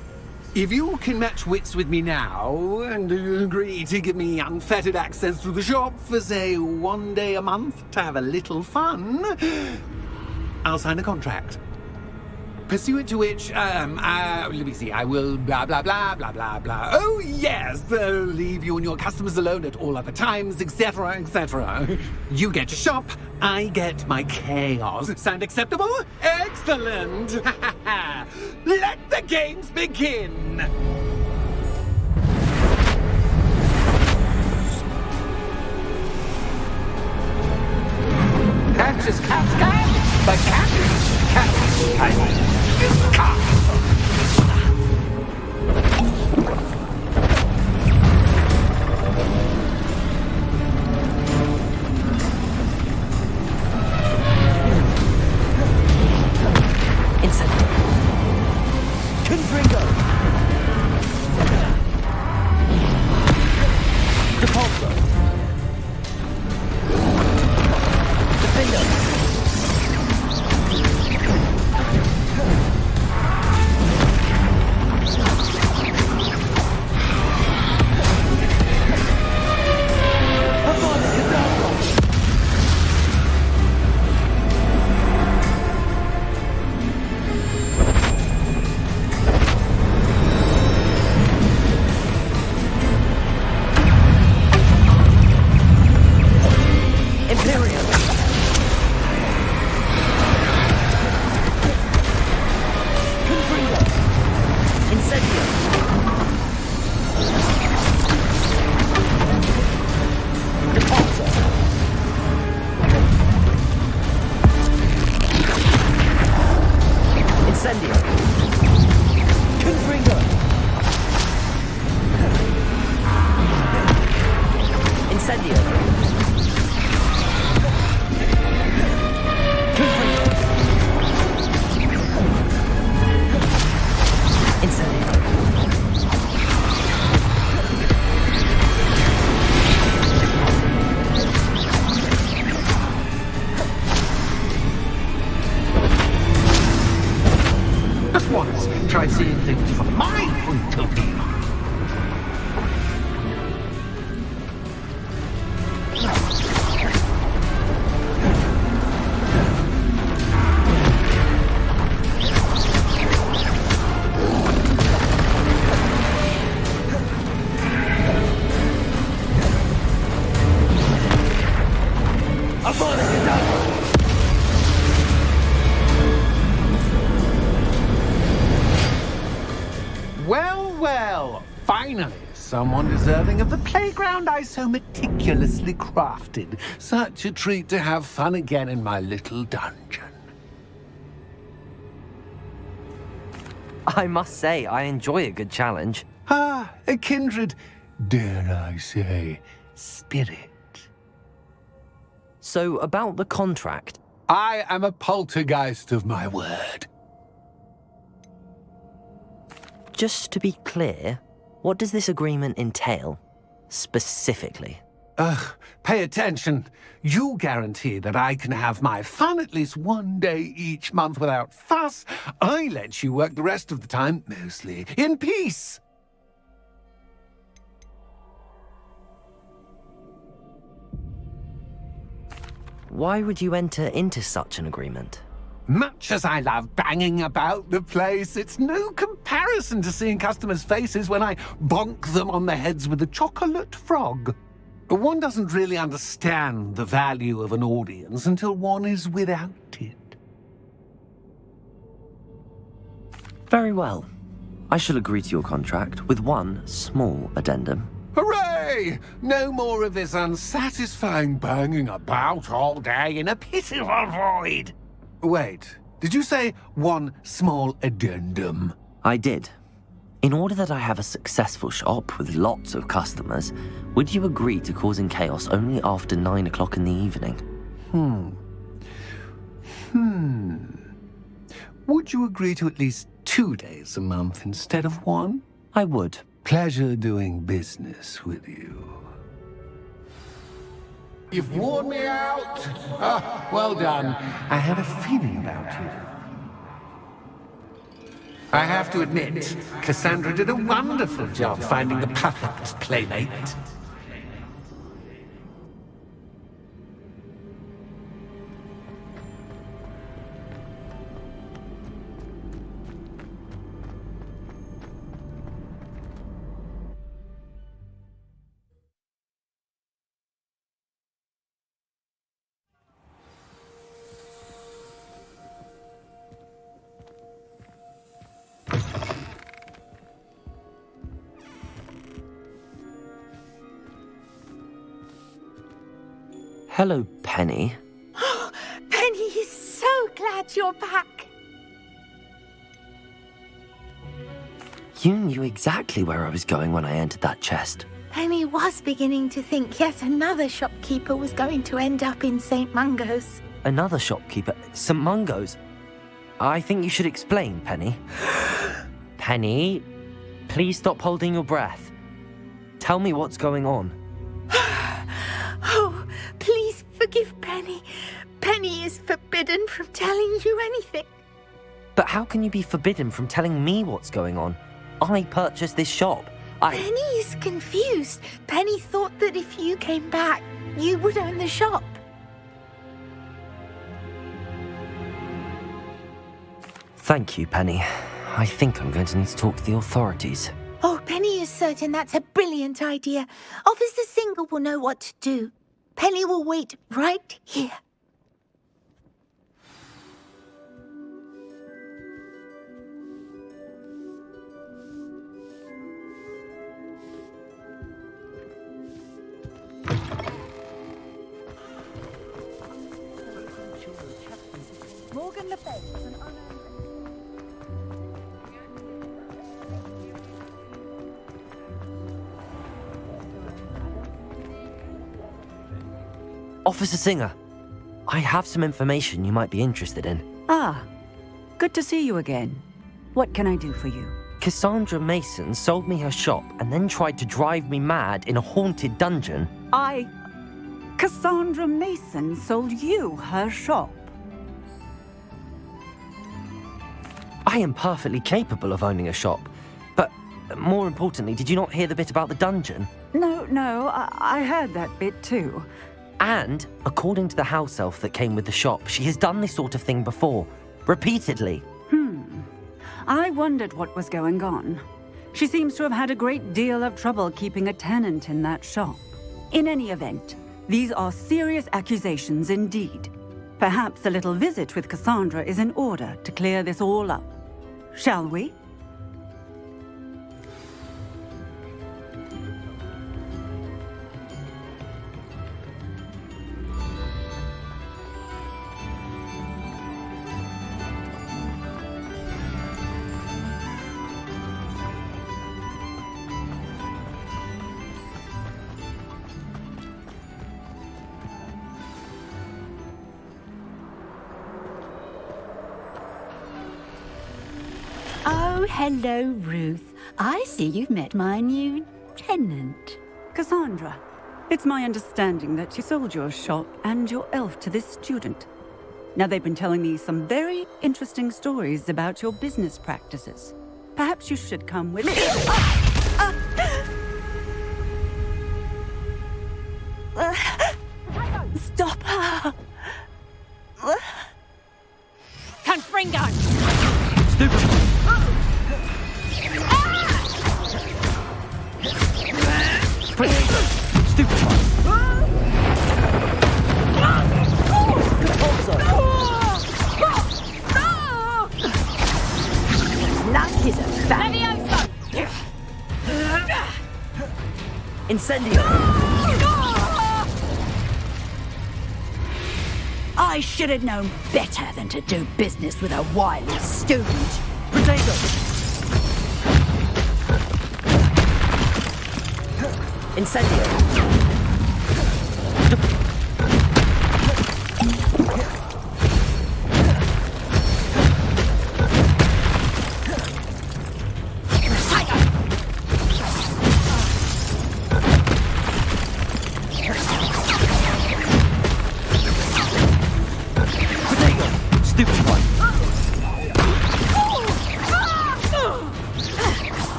If you can match wits with me now and agree to give me unfettered access to the shop for, say, 1 day a month to have a little fun, I'll sign a contract. Pursuant to which, let me see, I will blah, blah, blah, blah, blah, blah. Oh, yes, leave you and your customers alone at all other times, etc., etc. You get your shop, I get my chaos. Sound acceptable? Excellent! Let the games begin! That's just Cascade, but Cascade. just once try seeing things from my point of view. Well, well, finally, someone deserving of the playground I so meticulously crafted. Such a treat to have fun again in my little dungeon. I must say, I enjoy a good challenge. Ah, a kindred, dare I say, spirit. So, about the contract. I am a poltergeist of my word. Just to be clear, what does this agreement entail, specifically? Pay attention. You guarantee that I can have my fun at least one day each month without fuss. I let you work the rest of the time, mostly in peace. Why would you enter into such an agreement? Much as I love banging about the place, it's no comparison to seeing customers' faces when I bonk them on the heads with a chocolate frog. One doesn't really understand the value of an audience until one is without it. Very well. I shall agree to your contract with one small addendum. Hooray! No more of this unsatisfying banging about all day in a pitiful void. Wait, did you say one small addendum? I did. In order that I have a successful shop with lots of customers, would you agree to causing chaos only after 9 o'clock in the evening? Would you agree to at least 2 days a month instead of one? I would. Pleasure doing business with you. You've worn me out. Ah, well done. I had a feeling about you. I have to admit, Cassandra did a wonderful job finding the perfect playmate. Hello, Penny. Penny is so glad you're back. You knew exactly where I was going when I entered that chest. Penny was beginning to think yet another shopkeeper was going to end up in St. Mungo's. Another shopkeeper? St. Mungo's? I think you should explain, Penny. Penny, please stop holding your breath. Tell me what's going on. Oh, please forgive Penny. Penny is forbidden from telling you anything. But how can you be forbidden from telling me what's going on? I purchased this shop. Penny is confused. Penny thought that if you came back, you would own the shop. Thank you, Penny. I think I'm going to need to talk to the authorities. Oh, Penny is certain that's a brilliant idea. Officer Singer will know what to do. Penny will wait right here. Morgan Le Fay was an unknown... Officer Singer, I have some information you might be interested in. Ah, good to see you again. What can I do for you? Cassandra Mason sold me her shop and then tried to drive me mad in a haunted dungeon. Cassandra Mason sold you her shop? I I am perfectly capable of owning a shop. But more importantly, did you not hear the bit about the dungeon? No, I heard that bit too. And, according to the house elf that came with the shop, she has done this sort of thing before. Repeatedly. I wondered what was going on. She seems to have had a great deal of trouble keeping a tenant in that shop. In any event, these are serious accusations indeed. Perhaps a little visit with Cassandra is in order to clear this all up. Shall we? Oh, hello, Ruth. I see you've met my new tenant. Cassandra, it's my understanding that you sold your shop and your elf to this student. Now, they've been telling me some very interesting stories about your business practices. Perhaps you should come with me. Stop her! Confringo! Stupid! Stupid! Luck is a bad. Incendio! I should have known better than to do business with a wily student. Potato! Incendio!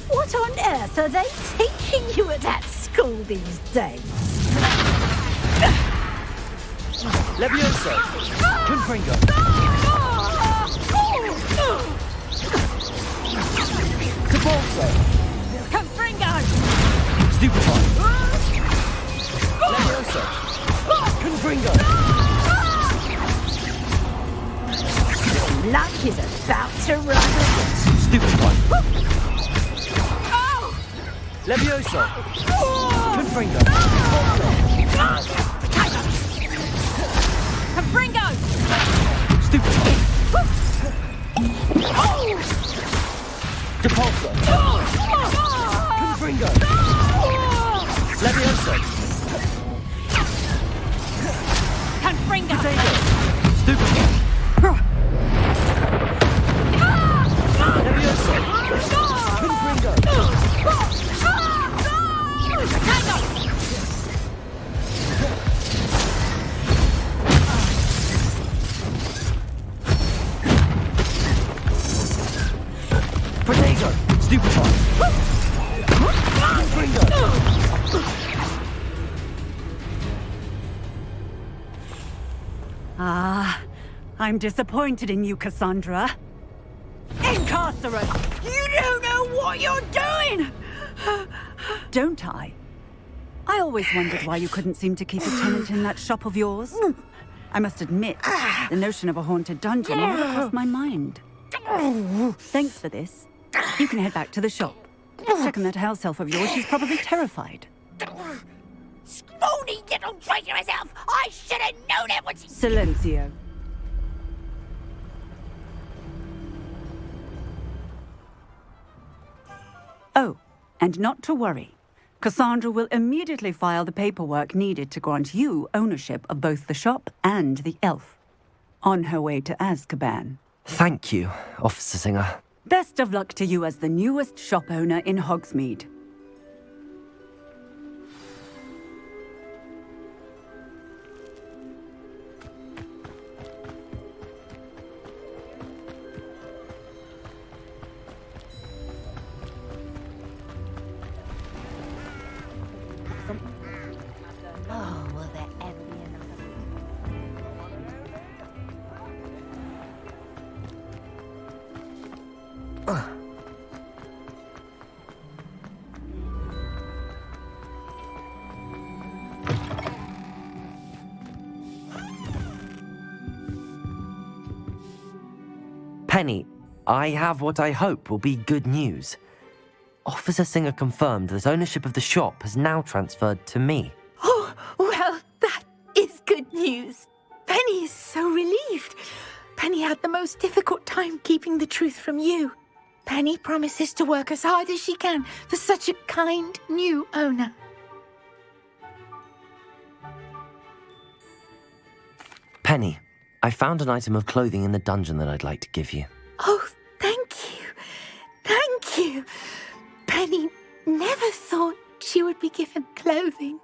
What on earth are they teaching you at that school these days? Levioso! Confringo! Cabalso! Confringo! Stupefy! Levioso! Confringo! Luck is about to run out. Stupefy! Levioso! Confringo! Confringo! Stupefy! Depulso! Confringo! Levioso! Confringo! Stupefy! Levioso! Confringo! Potato! Stupefy! Ah, I'm disappointed in you, Cassandra. Incarcerate! You don't know what you're doing! Don't I? I always wondered why you couldn't seem to keep a tenant in that shop of yours. I must admit, the notion of a haunted dungeon never crossed my mind. Thanks for this. You can head back to the shop. Checking that house elf of yours, she's probably terrified. Scrawny little traitorous elf! I should have known it was... Silencio. Oh, and not to worry. Cassandra will immediately file the paperwork needed to grant you ownership of both the shop and the elf. On her way to Azkaban. Thank you, Officer Singer. Best of luck to you as the newest shop owner in Hogsmeade. Oh, will there ever be another? Penny, I have what I hope will be good news. Officer Singer confirmed that ownership of the shop has now transferred to me. Oh, well, that is good news. Penny is so relieved. Penny had the most difficult time keeping the truth from you. Penny promises to work as hard as she can for such a kind new owner. Penny, I found an item of clothing in the dungeon that I'd like to give you. Oh, thank you. Thank you. Penny never thought she would be given clothing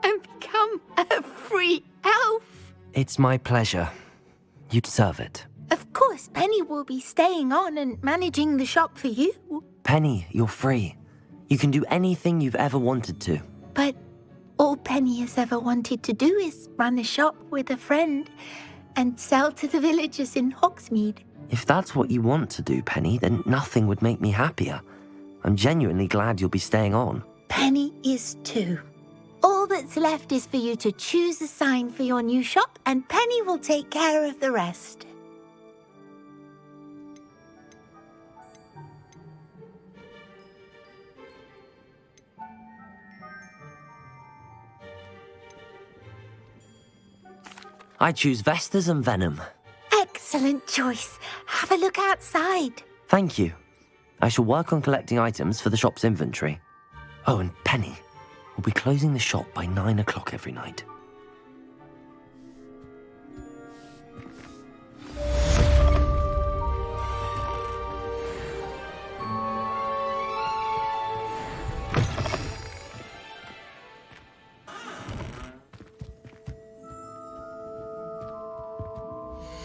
and become a free elf. It's my pleasure. You deserve it. Of course, Penny will be staying on and managing the shop for you. Penny, you're free. You can do anything you've ever wanted to. But all Penny has ever wanted to do is run a shop with a friend and sell to the villagers in Hogsmeade. If that's what you want to do, Penny, then nothing would make me happier. I'm genuinely glad you'll be staying on. Penny is too. All that's left is for you to choose a sign for your new shop, and Penny will take care of the rest. I choose Vestas and Venom. Excellent choice. Have a look outside. Thank you. I shall work on collecting items for the shop's inventory. Oh, and Penny, we'll be closing the shop by 9 o'clock every night.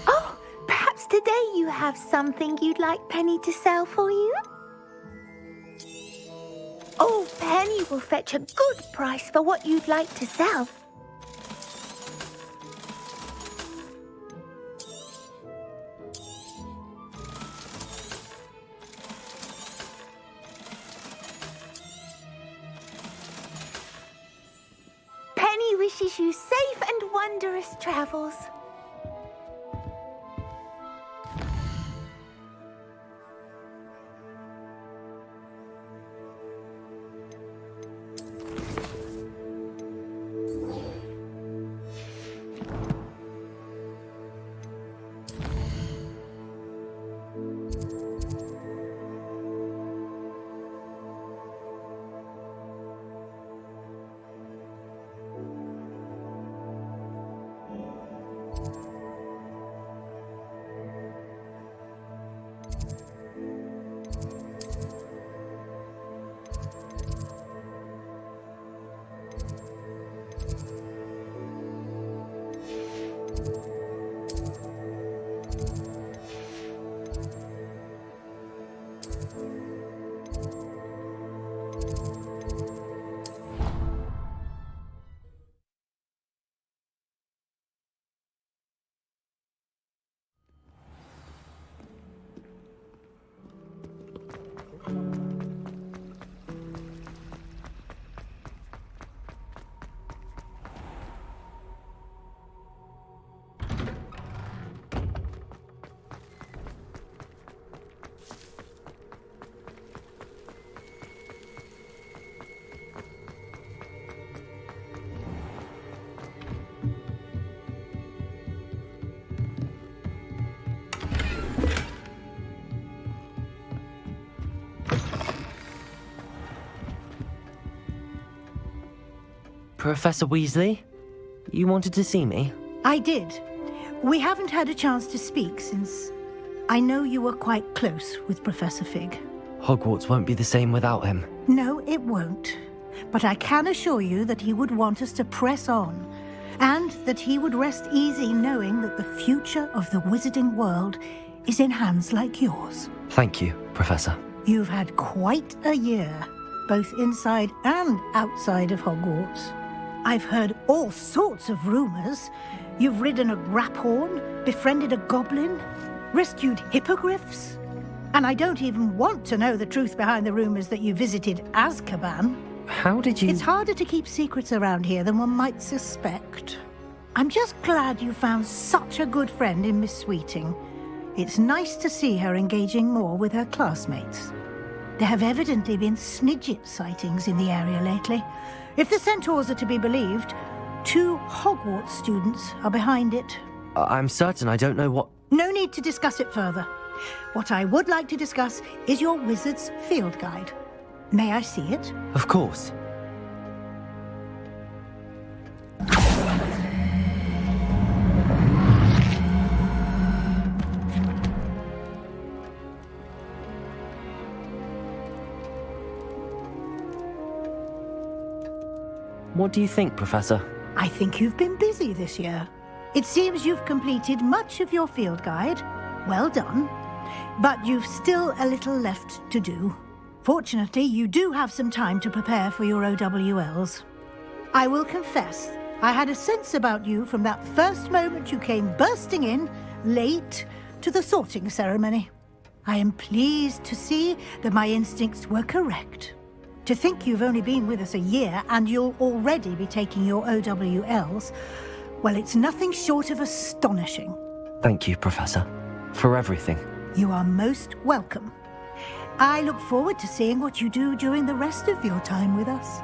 Oh, perhaps today you have something you'd like Penny to sell for you? Oh, Penny will fetch a good price for what you'd like to sell. Penny wishes you safe and wondrous travels. Professor Weasley? You wanted to see me? I did. We haven't had a chance to speak since I know you were quite close with Professor Fig. Hogwarts won't be the same without him. No, it won't. But I can assure you that he would want us to press on, and that he would rest easy knowing that the future of the wizarding world is in hands like yours. Thank you, Professor. You've had quite a year, both inside and outside of Hogwarts. I've heard all sorts of rumors. You've ridden a graphorn, befriended a goblin, rescued hippogriffs. And I don't even want to know the truth behind the rumors that you visited Azkaban. How did you... It's harder to keep secrets around here than one might suspect. I'm just glad you found such a good friend in Miss Sweeting. It's nice to see her engaging more with her classmates. There have evidently been Snidget sightings in the area lately. If the centaurs are to be believed, 2 Hogwarts students are behind it. I'm certain I don't know what... No need to discuss it further. What I would like to discuss is your wizard's field guide. May I see it? Of course. What do you think, Professor? I think you've been busy this year. It seems you've completed much of your field guide. Well done. But you've still a little left to do. Fortunately, you do have some time to prepare for your OWLs. I will confess, I had a sense about you from that first moment you came bursting in, late, to the sorting ceremony. I am pleased to see that my instincts were correct. To think you've only been with us a year and you'll already be taking your OWLs, well, it's nothing short of astonishing. Thank you, Professor, for everything. You are most welcome. I look forward to seeing what you do during the rest of your time with us.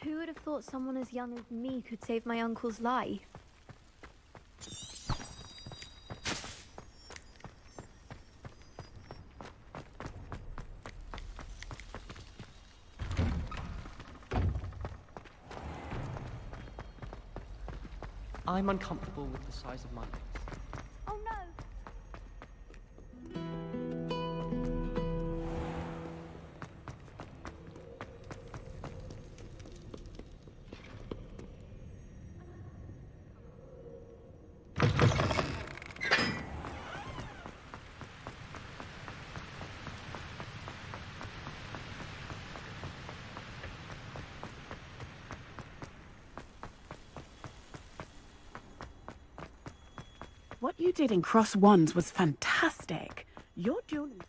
Who would have thought someone as young as me could save my uncle's life? I'm uncomfortable with the size of my legs. Oh no! What you did in Cross Wands was fantastic. Your dueling...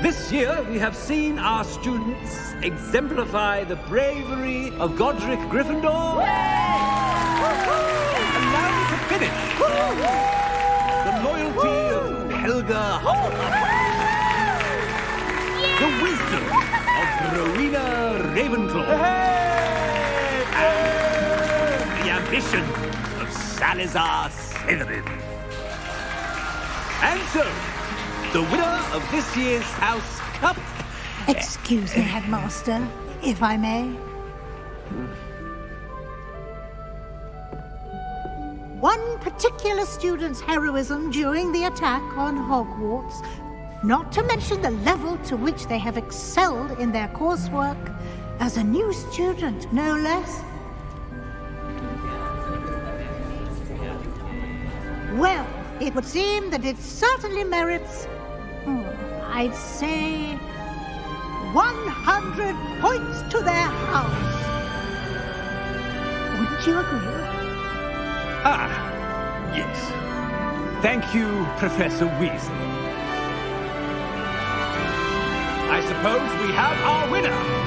This year, we have seen our students exemplify the bravery of Godric Gryffindor. And now to finish, the loyalty of Helga Hufflepuff. The wisdom of Rowena Ravenclaw. And the ambition of Salazar Slytherin. And so, the winner of this year's House Cup... Excuse me, Headmaster, if I may. One particular student's heroism during the attack on Hogwarts, not to mention the level to which they have excelled in their coursework, as a new student, no less. Well, it would seem that it certainly merits, I'd say, 100 points to their house. Wouldn't you agree? Ah, yes. Thank you, Professor Weasley. I suppose we have our winner.